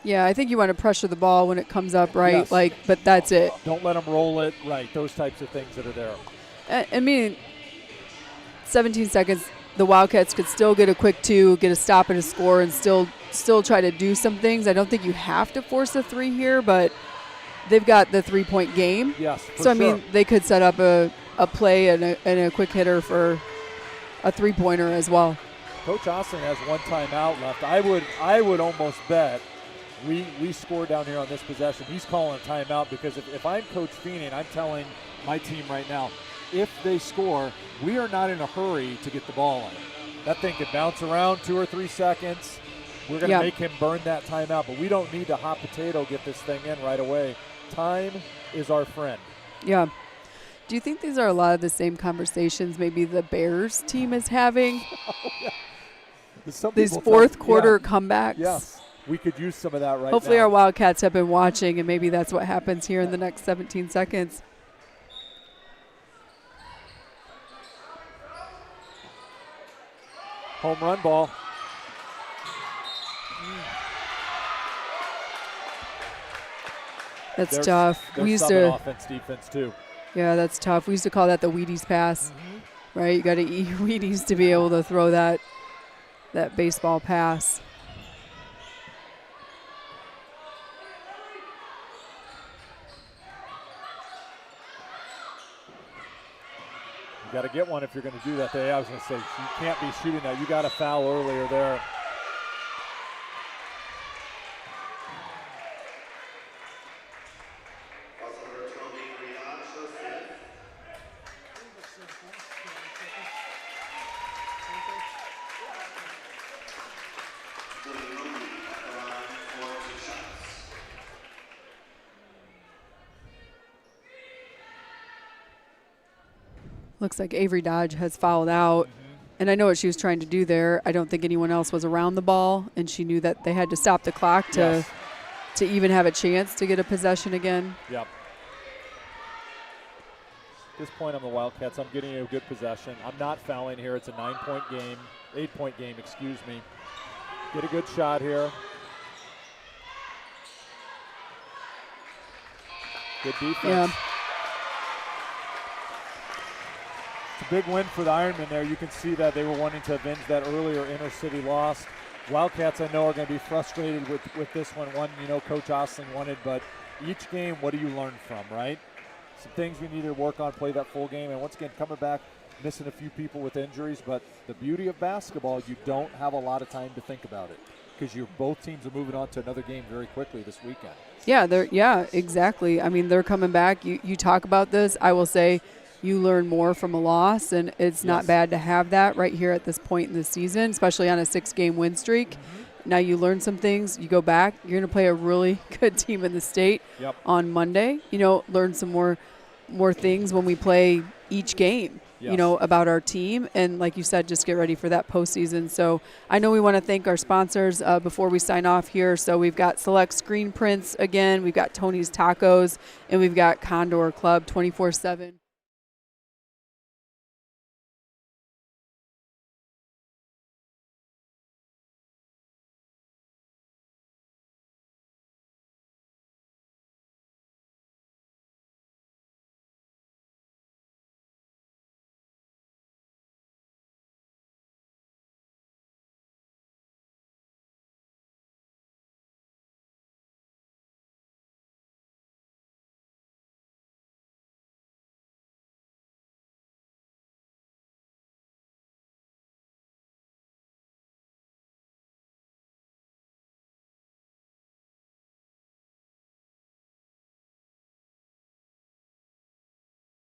Speaker 2: Yeah, I think you want to pressure the ball when it comes up, right?
Speaker 1: Yes.
Speaker 2: But that's it.
Speaker 1: Don't let them roll it. Right, those types of things that are there.
Speaker 2: I mean, 17 seconds, the Wildcats could still get a quick 2, get a stop and a score, and still try to do some things. I don't think you have to force a 3 here, but they've got the 3-point game.
Speaker 1: Yes,
Speaker 2: so, I mean,
Speaker 1: sure.
Speaker 2: they could set up a play and a quick hitter for a 3-pointer as well.
Speaker 1: Coach Osling has 1 timeout left. I would almost bet we score down here on this possession. He's calling a timeout because if I'm Coach Feeney and I'm telling my team right now, if they score, we are not in a hurry to get the ball in. That thing could bounce around 2 or 3 seconds. We're going to make him burn that timeout, but we don't need to hot potato get this thing in right away. Time is our friend.
Speaker 2: Yeah. Do you think these are a lot of the same conversations maybe the Bears team is having?
Speaker 1: Some
Speaker 2: These
Speaker 1: people
Speaker 2: fourth
Speaker 1: think-
Speaker 2: quarter comebacks?
Speaker 1: Yes. we could use some of that right
Speaker 2: Hopefully
Speaker 1: now.
Speaker 2: our Wildcats have been watching, and maybe that's what happens here in the next 17 seconds.
Speaker 1: Home run ball.
Speaker 2: That's
Speaker 1: They're-
Speaker 2: tough.
Speaker 1: They're
Speaker 2: We used
Speaker 1: subbing
Speaker 2: to,
Speaker 1: offense, defense too.
Speaker 2: yeah, that's tough. We used to call that the Wheaties pass, right? You got to eat Wheaties to be able to throw that baseball pass.
Speaker 1: You got to get one if you're going to do that. I was going to say, you can't be shooting that. You got a foul earlier there.
Speaker 2: Looks like Avery Dodge has fouled out. And I know what she was trying to do there. I don't think anyone else was around the ball, and she knew that they had to stop the clock to even have a chance to get a possession again.
Speaker 1: Yep. At this point on the Wildcats, I'm getting a good possession. I'm not fouling here. It's a 9-point game, 8-point game, excuse me. Get a good shot here. Good defense.
Speaker 2: Yeah.
Speaker 1: It's a big win for the Ironmen there. You can see that they were wanting to avenge that earlier Intercity loss. Wildcats, I know, are going to be frustrated with this one. One, Coach Osling wanted, but each game, what do you learn from, right? Some things we need to work on, play that full game. And once again, coming back, missing a few people with injuries. But the beauty of basketball, you don't have a lot of time to think about it because both teams are moving on to another game very quickly this weekend.
Speaker 2: Yeah, exactly. I mean, they're coming back. You talk about this. I will say you learn more from a loss, and it's not bad to have that right here at this point in the season, especially on a 6-game win streak. Now you learn some things. You go back. You're going to play a really good team in the state on Monday. Learn some more things when we play each game, about our team. And like you said, just get ready for that postseason. So I know we want to thank our sponsors before we sign off here. So we've got Select Screen Prints again. We've got Tony's Tacos, and we've got Condor Club 24/7.